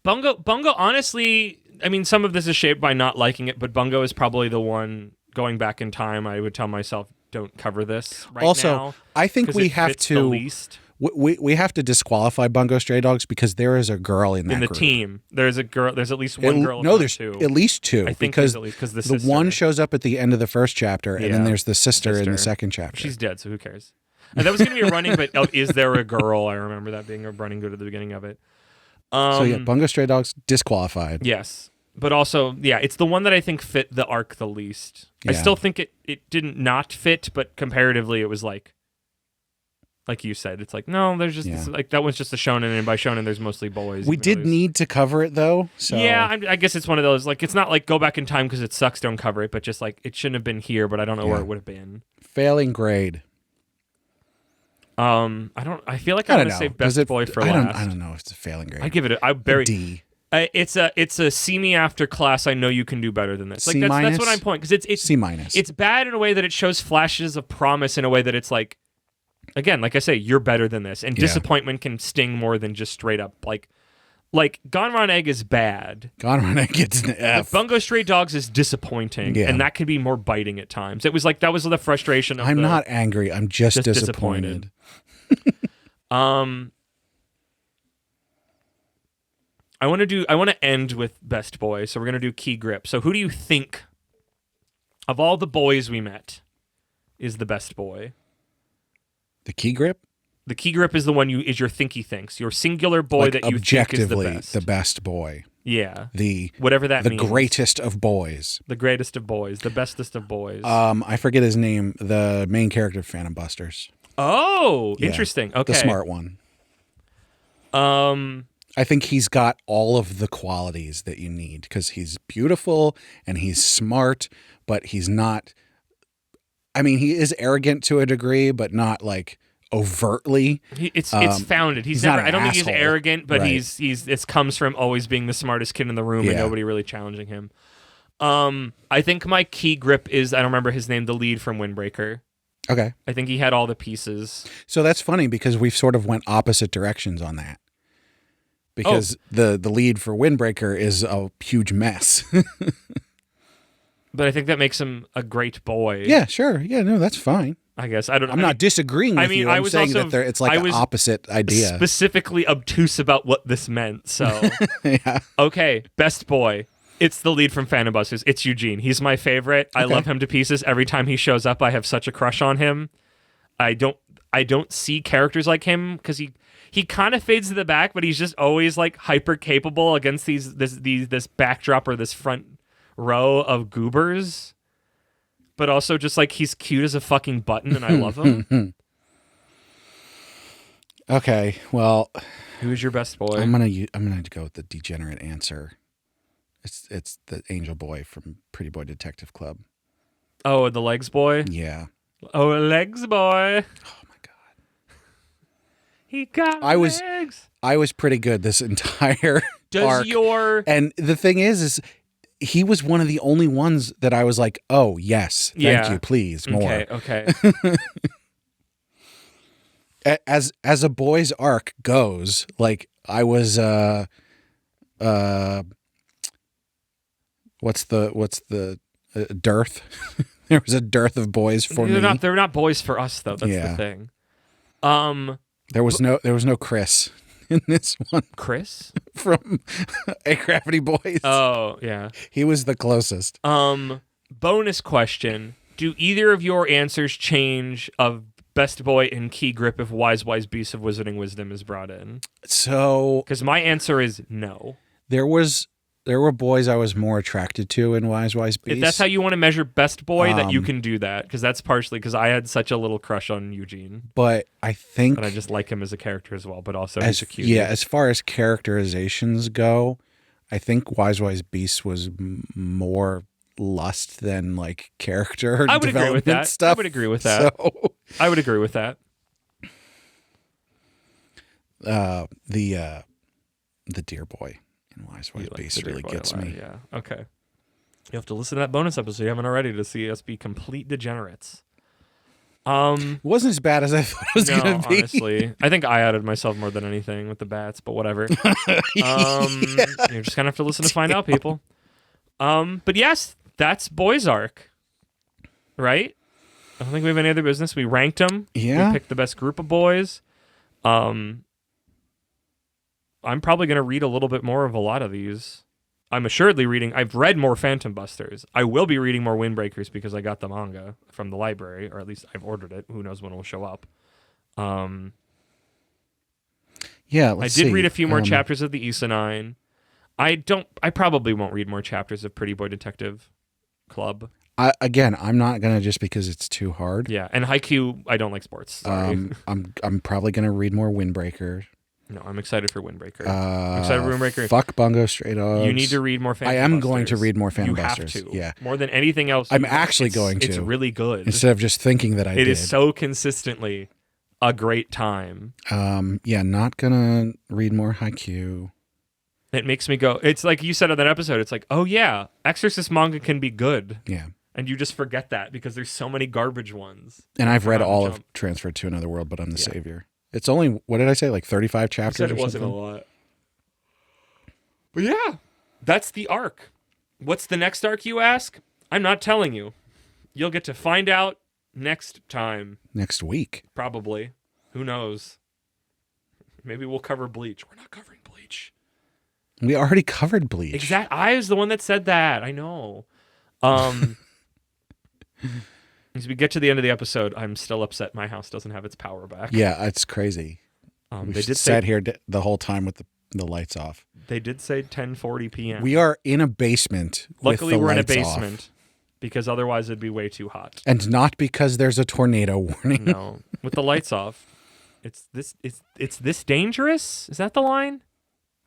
Bungo, honestly, I mean, some of this is shaped by not liking it, but Bungo is probably the one going back in time. I would tell myself, don't cover this right now. Also, I think we have to we have to disqualify Bungo Stray Dogs because there is a girl in that the group. Team. There's a girl. There's at least one girl. No, there's 2. at least 2. I think because at least because the one shows up at the end of the first chapter, and then there's the sister in the second chapter. She's dead, so who cares? And that was going to be a running, but is there a girl? I remember that being a running good at the beginning of it. So yeah, Bungo Stray Dogs disqualified. Yes. But also, yeah, it's the one that I think fit the arc the least. Yeah. I still think it didn't not fit, but comparatively it was like you said, it's like, no, there's just this, like that one's just a shonen, and by shonen there's mostly boys. We did need to cover it though. So yeah, I guess it's one of those, like, it's not like go back in time because it sucks, don't cover it, but just like it shouldn't have been here, but I don't know where it would have been. Failing grade. I feel like I'm gonna say best boy for last. I don't know if it's a failing grade. I give it a D. It's a see me after class. I know you can do better than this. Like C-, that's what I'm pointing, because it's C-. It's bad in a way that it shows flashes of promise in a way that it's like, again, like I say, you're better than this, and disappointment can sting more than just straight up like Gonron Egg is bad. Gonron Egg gets an F. But Bungo Stray Dogs is disappointing, and that can be more biting at times. It was like that was the frustration. I'm not angry. I'm just disappointed. I want to end with best boy, so we're going to do key grip. So who do you think of all the boys we met is the best boy? The key grip? The key grip is the one is your thinky thinks, your singular boy like that you think is the best boy. Yeah. Whatever that means. means. The greatest of boys. The greatest of boys. The bestest of boys. I forget his name. The main character of Phantom Busters. Oh, Yeah, interesting. Okay. The smart one. I think he's got all of the qualities that you need because he's beautiful and he's smart, but he's not. I mean, he is arrogant to a degree, but not like overtly. It's founded. He's never. I don't think he's arrogant, but right. It comes from always being the smartest kid in the room and nobody really challenging him. I think my key grip is, I don't remember his name, the lead from Windbreaker. Okay. I think he had all the pieces. So that's funny because we've sort of went opposite directions on that. Because the lead for Windbreaker is a huge mess. But I think that makes him a great boy. Yeah, sure. Yeah, no, that's fine. I guess. I'm not disagreeing with you. I'm saying that it's like an opposite idea. Specifically obtuse about what this meant. So, yeah. Okay, best boy. It's the lead from Phantom Busters. It's Eugene. He's my favorite. Okay. I love him to pieces. Every time he shows up, I have such a crush on him. I don't see characters like him because he kind of fades to the back, but he's just always like hyper capable against this backdrop or this front row of goobers. But also just like he's cute as a fucking button and I love him. Okay, well, who's your best boy? I'm gonna go with the degenerate answer. It's the angel boy from Pretty Boy Detective Club. Oh, the legs boy? Yeah. Oh, legs boy. Oh my god. He got legs. I was pretty good this entire arc. And the thing is he was one of the only ones that I was like, oh yes, thank you, please, more. Okay. As a boy's arc goes, like I was what's the dearth? There was a dearth of boys for me. They're not boys for us though. That's the thing. There was no Chris in this one. Chris from A Gravity Boys. Oh yeah, he was the closest. Bonus question: do either of your answers change of best boy and key grip if Wise Beast of Wizarding Wisdom is brought in? So, because my answer is no. There were boys I was more attracted to in Wise Beast. If that's how you want to measure best boy, that you can do that, because that's partially because I had such a little crush on Eugene. But I think, but I just like him as a character as well. But also, he's a cutie. Yeah, as far as characterizations go, I think Wise Beast was more lust than like character. I would agree with that. Stuff. I would agree with that. So, I would agree with that. The deer boy in Wise Beast really gets me. Yeah. Okay. You have to listen to that bonus episode you haven't already to see us be complete degenerates. It wasn't as bad as I thought it was going to be. Honestly, I think I outed myself more than anything with the bats, but whatever. You're just gonna have to listen to find out, people. But yes, that's Boys Arc, right? I don't think we have any other business. We ranked them. Yeah. We picked the best group of boys. I'm probably going to read a little bit more of a lot of these. I'm assuredly reading. I've read more Phantom Busters. I will be reading more Windbreakers because I got the manga from the library, or at least I've ordered it. Who knows when it will show up. Yeah, I did read a few more chapters of the Isanine. I probably won't read more chapters of Pretty Boy Detective Club. I'm not gonna just because it's too hard. Yeah, and Haikyuu, I don't like sports. Sorry. I'm probably gonna read more Windbreaker. No, I'm excited for Windbreaker. I'm excited for Windbreaker. Fuck Bungo Stray Dogs. You need to read more Phantom Busters. I am going to read more Phantom Busters. You have to. Yeah. More than anything else. I'm actually going to. It's really good. Instead of just thinking that I did. It is so consistently a great time. Yeah, not gonna read more Haikyuu. It makes me go, it's like you said on that episode, it's like, oh yeah, Exorcist manga can be good. Yeah. And you just forget that because there's so many garbage ones. And I've read all of Transferred to Another World, but I'm the Savior. It's only, what did I say, like 35 chapters or something? It wasn't a lot. But yeah, that's the arc. What's the next arc, you ask? I'm not telling you. You'll get to find out next time. Next week. Probably. Who knows? Maybe we'll cover Bleach. We're not covering Bleach. We already covered Bleach. Exactly. I was the one that said that. I know. As we get to the end of the episode, I'm still upset my house doesn't have its power back. Yeah, it's crazy. They did sat here the whole time with the lights off. They did say 10:40 p.m. We are in a basement. Luckily, we're in a lights basement off. because otherwise it'd be way too hot. And not because there's a tornado warning. No, with the lights off, it's this dangerous. Is that the line?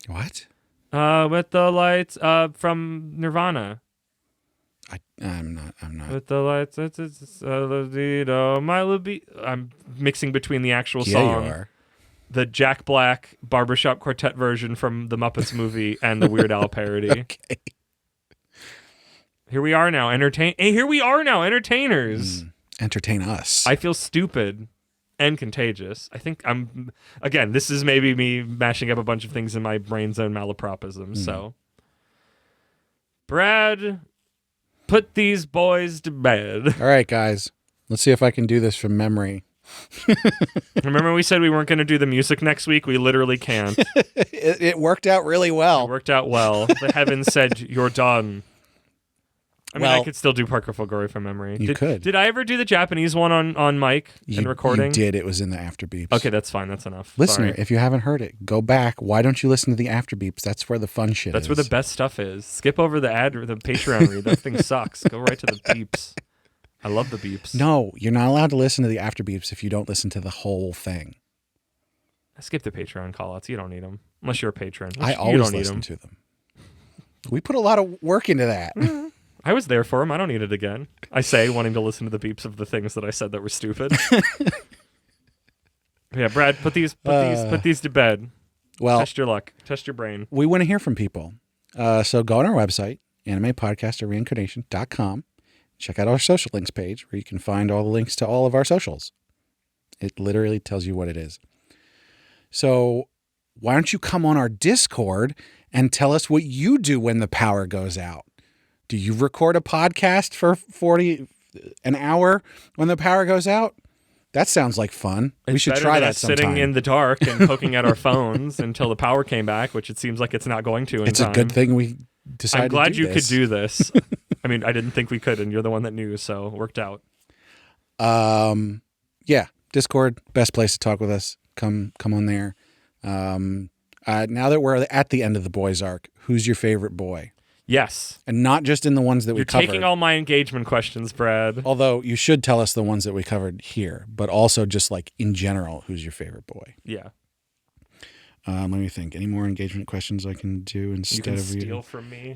What? With the lights from Nirvana. I'm not. With the lights, my libido. I'm mixing between the actual song, you are. the Jack Black barbershop quartet version from the Muppets movie, and the Weird Al parody. Okay. Here we are now, here we are now, entertainers. Entertain us. I feel stupid and contagious. I think again, this is maybe me mashing up a bunch of things in my brain zone malapropism. So, Brad, put these boys to bed. All right, guys. Let's see if I can do this from memory. Remember we said we weren't going to do the music next week? We literally can't. It worked out really well. It worked out well. The heavens said, you're done. I mean, I could still do Parker Fulgore from memory. You could. Did I ever do the Japanese one on mic and recording? You did. It was in the after beeps. Okay, that's fine. That's enough. Listener, Sorry. if you haven't heard it, go back. Why don't you listen to the after beeps? That's where the fun shit That's is. where the best stuff is. Skip over the ad or the Patreon read. That thing sucks. Go right to the beeps. I love the beeps. No, you're not allowed to listen to the after beeps if you don't listen to the whole thing. Skip the Patreon callouts. You don't need them. Unless you're a patron. I You always don't need listen them. to them. We put a lot of work into that. I was there for them. I don't need it again. I say, wanting to listen to the beeps of the things that I said that were stupid. Yeah, Brad, put these to bed. Well, Test your luck. Test your brain. we want to hear from people. So go on our website, animepodcastreincarnation.com. Check out our social links page where you can find all the links to all of our socials. It literally tells you what it is. So why don't you come on our Discord and tell us what you do when the power goes out? Do you record a podcast for an hour when the power goes out? That sounds like fun. We should try that sometime. Sitting in the dark and poking at our phones until the power came back, which it seems like it's not going to in It's time. a good thing we decided I'm glad to do you this. could do this. I mean, I didn't think we could, and you're the one that knew, so it worked out. Yeah, Discord, best place to talk with us. Come on there. Now that we're at the end of the boys arc, who's your favorite boy? Yes. And not just in the ones that we covered. You're taking all my engagement questions, Brad. Although you should tell us the ones that we covered here, but also just like in general, who's your favorite boy? Yeah. Let me think. Any more engagement questions I can do instead of you? Steal from me.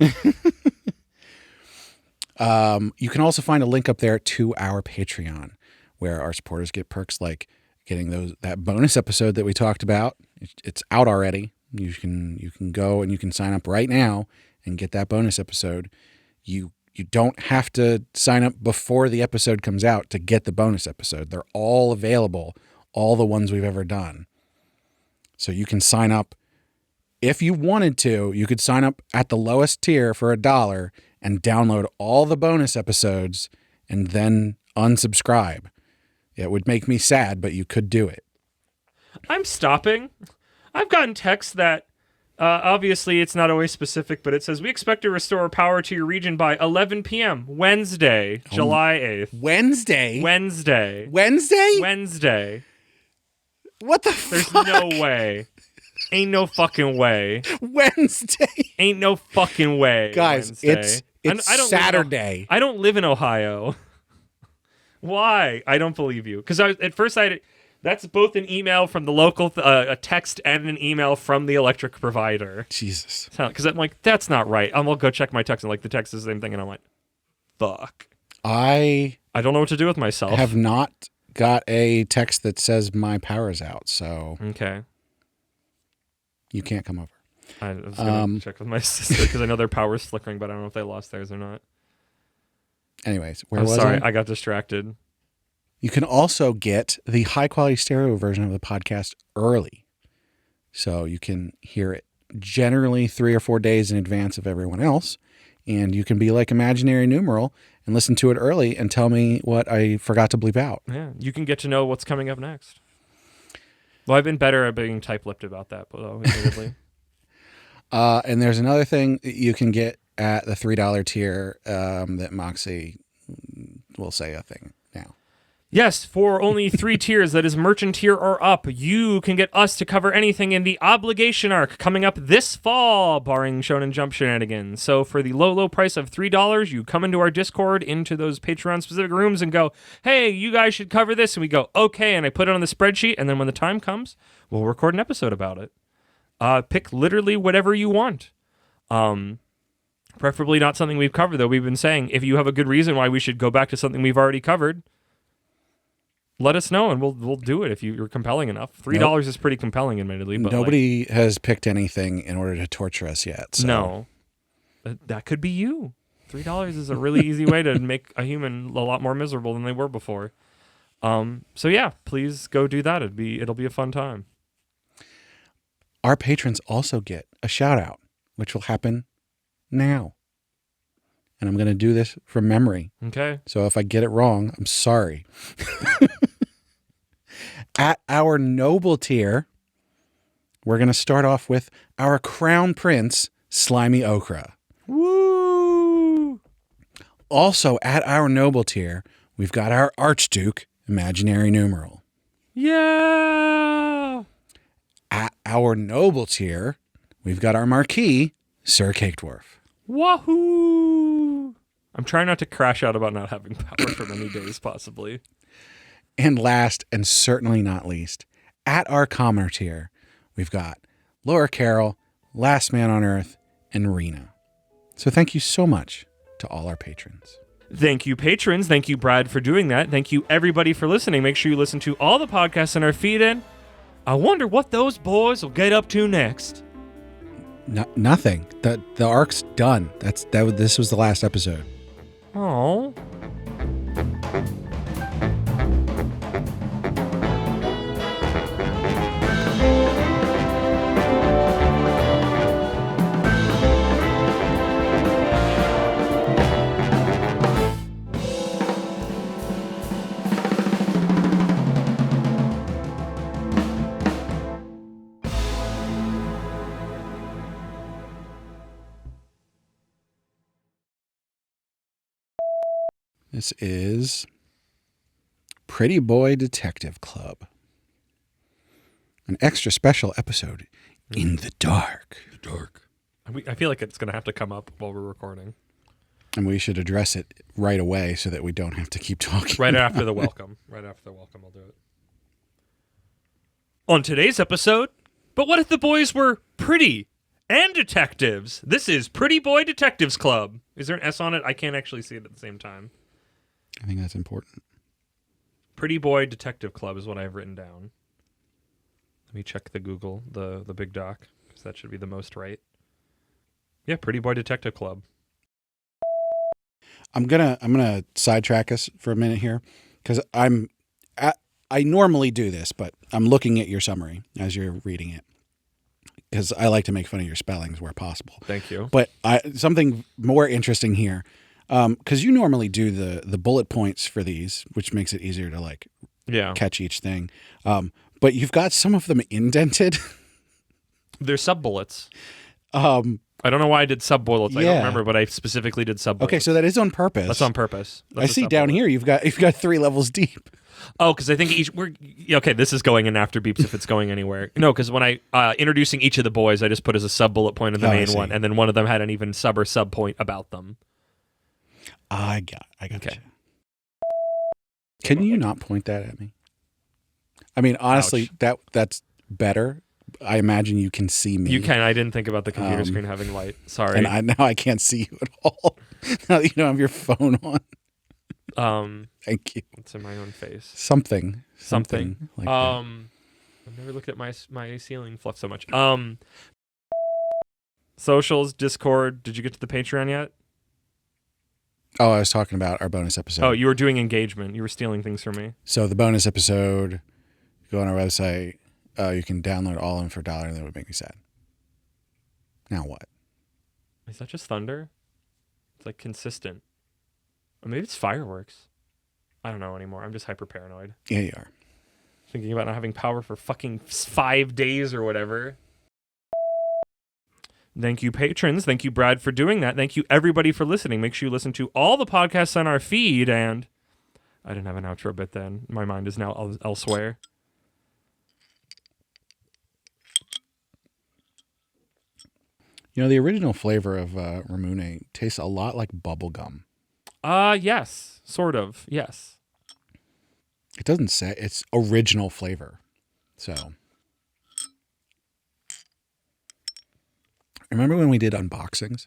You can also find a link up there to our Patreon, where our supporters get perks like getting that bonus episode that we talked about. It's out already. You can go and you can sign up right now and get that bonus episode. You don't have to sign up before the episode comes out to get the bonus episode. They're all available, all the ones we've ever done. So you can sign up if you wanted to. You could sign up at the lowest tier for $1 and download all the bonus episodes and then unsubscribe. It would make me sad, but you could do it. I'm stopping. I've gotten texts that obviously it's not always specific, but it says we expect to restore power to your region by 11 p.m. Wednesday, July 8th. Wednesday? Wednesday. What the There's fuck? no way. Ain't no fucking way. Wednesday? Ain't no fucking way. Guys, Wednesday. it's I don't Saturday. I don't live in Ohio. Why? I don't believe you. Because at first that's both an email from the local, a text and an email from the electric provider. Jesus. Because I'm like, that's not right. I'll go check my text, and like the text is the same thing, and I'm like, fuck. I don't know what to do with myself. have not got a text that says my power's out, so Okay. you can't come over. I was going to check with my sister because I know their power's flickering, but I don't know if they lost theirs or not. Anyways, where I'm was sorry. I? I got distracted. You can also get the high-quality stereo version of the podcast early. So you can hear it generally 3 or 4 days in advance of everyone else. And you can be like Imaginary Numeral and listen to it early and tell me what I forgot to bleep out. Yeah, you can get to know what's coming up next. Well, I've been better at being tight-lipped about that, though, admittedly. And there's another thing that you can get at the $3 tier that Moxie will say a thing now. Yes, for only 3 tiers, that is merchant tier or up, you can get us to cover anything in the obligation arc coming up this fall, barring Shonen Jump shenanigans. So for the low price of $3, you come into our Discord, into those Patreon-specific rooms, and go, hey, you guys should cover this. And we go, okay, and I put it on the spreadsheet, and then when the time comes, we'll record an episode about it. Pick literally whatever you want. Preferably not something we've covered, though. We've been saying, if you have a good reason why we should go back to something we've already covered, let us know, and we'll do it if you're compelling enough. $3 is pretty compelling, admittedly. But nobody has picked anything in order to torture us yet. So. No. That could be you. $3 is a really easy way to make a human a lot more miserable than they were before. So yeah, please go do that. It'll be a fun time. Our patrons also get a shout out, which will happen now. And I'm going to do this from memory. Okay. So if I get it wrong, I'm sorry. At our noble tier, we're going to start off with our crown prince, Slimy Okra. Woo! Also at our noble tier, we've got our archduke, Imaginary Numeral. Yeah! At our noble tier, we've got our marquis, Sir Cake Dwarf. Wahoo! I'm trying not to crash out about not having power for many days, possibly. And last, and certainly not least, at our commoner tier, we've got Laura Carroll, Last Man on Earth, and Rena. So thank you so much to all our patrons. Thank you, patrons. Thank you, Brad, for doing that. Thank you, everybody, for listening. Make sure you listen to all the podcasts in our feed, and I wonder what those boys will get up to next. Nothing. The arc's done. This was the last episode. Oh. This is Pretty Boy Detective Club. An extra special episode in the dark. The dark. I feel like it's going to have to come up while we're recording. And we should address it right away so that we don't have to keep talking. Right after the welcome. Right after the welcome, I'll do it. On today's episode, but what if the boys were pretty and detectives? This is Pretty Boy Detectives Club. Is there an S on it? I can't actually see it at the same time. I think that's important. Pretty Boy Detective Club is what I've written down. Let me check the Google, the big doc, because that should be the most right. Yeah, Pretty Boy Detective Club. I'm gonna sidetrack us for a minute here, because I normally do this, but I'm looking at your summary as you're reading it, because I like to make fun of your spellings where possible. Thank you. But something more interesting here. Because you normally do the bullet points for these, which makes it easier to catch each thing. But you've got some of them indented. They're sub-bullets. I don't know why I did sub-bullets. Yeah. I don't remember, but I specifically did sub-bullets. Okay, so that is on purpose. That's on purpose. I see down here you've got 3 levels deep. Oh, because I think okay, this is going in after beeps if it's going anywhere. No, because when I introducing each of the boys, I just put as a sub-bullet point in the main one, and then one of them had an even sub or sub-point about them. I got okay. you. Can you not point that at me? I mean, honestly, that's better. I imagine you can see me. You can. I didn't think about the computer screen having light. Sorry. And now I can't see you at all. Now that you don't have your phone on. Thank you. It's in my own face. Something like that. I've never looked at my ceiling fluff so much. Socials, Discord. Did you get to the Patreon yet? Oh, I was talking about our bonus episode. Oh, you were doing engagement. You were stealing things from me. So the bonus episode, go on our website. You can download all of them for $1, and that would make me sad. Now what? Is that just thunder? It's like consistent. Or maybe it's fireworks. I don't know anymore. I'm just hyper paranoid. Yeah, you are. Thinking about not having power for fucking 5 days or whatever. Thank you, patrons. Thank you, Brad, for doing that. Thank you, everybody, for listening. Make sure you listen to all the podcasts on our feed, and I didn't have an outro bit then. My mind is now elsewhere. You know, the original flavor of Ramune tastes a lot like bubble gum. Yes. Sort of. Yes. It doesn't say it's original flavor. So, remember when we did unboxings?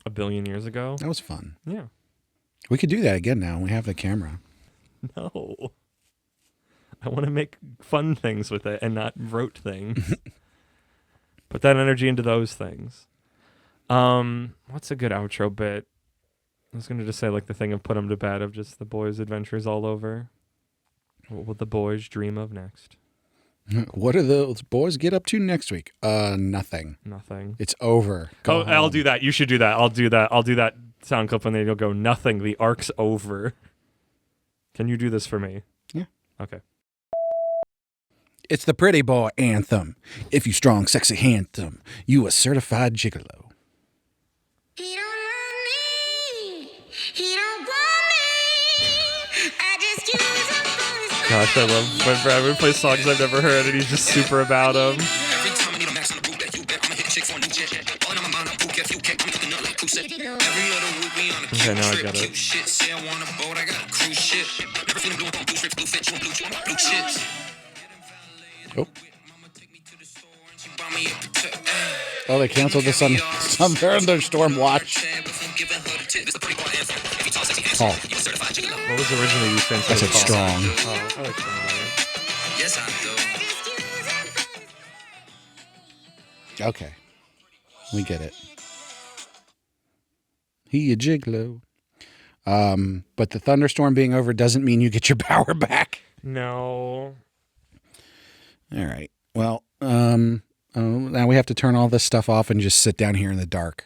A billion years ago? That was fun. Yeah. We could do that again now. We have the camera. No. I want to make fun things with it and not rote things. Put that energy into those things. What's a good outro bit? I was going to just say like the thing of put 'em to bed of just the boys' adventures all over. What will the boys dream of next? What do those boys get up to next week? Nothing. Nothing. It's over. Go I'll home. do that. You should do that. I'll do that sound clip and then you'll go, nothing. The arc's over. Can you do this for me? Yeah. Okay. It's the pretty boy anthem. If you strong, sexy, handsome, you a certified gigolo. He don't love me. He don't want me. I just use him for his Gosh, I love when Bradford plays songs I've never heard and he's just super about them. Every time I need a max on the boot that you bet, I'ma hit chicks on new shit. All in my mind, I'm cool, if you can't, I'm looking up like cruise shit. Every other week, we on a Okay, now I trip, get it. cute shit. Say I want a boat, I got a cruise ship. Never seen a blue on blue strips, blue fit, you want blue chips. Oh. Mama take me to the store and she buy me a protect. Oh, they canceled the sun thunderstorm watch. Paul. What was originally used to I said strong. Oh, I like strong better. Yes, I do. Okay. We get it. He a gigolo. But the thunderstorm being over doesn't mean you get your power back. No. All right. Well, now we have to turn all this stuff off and just sit down here in the dark.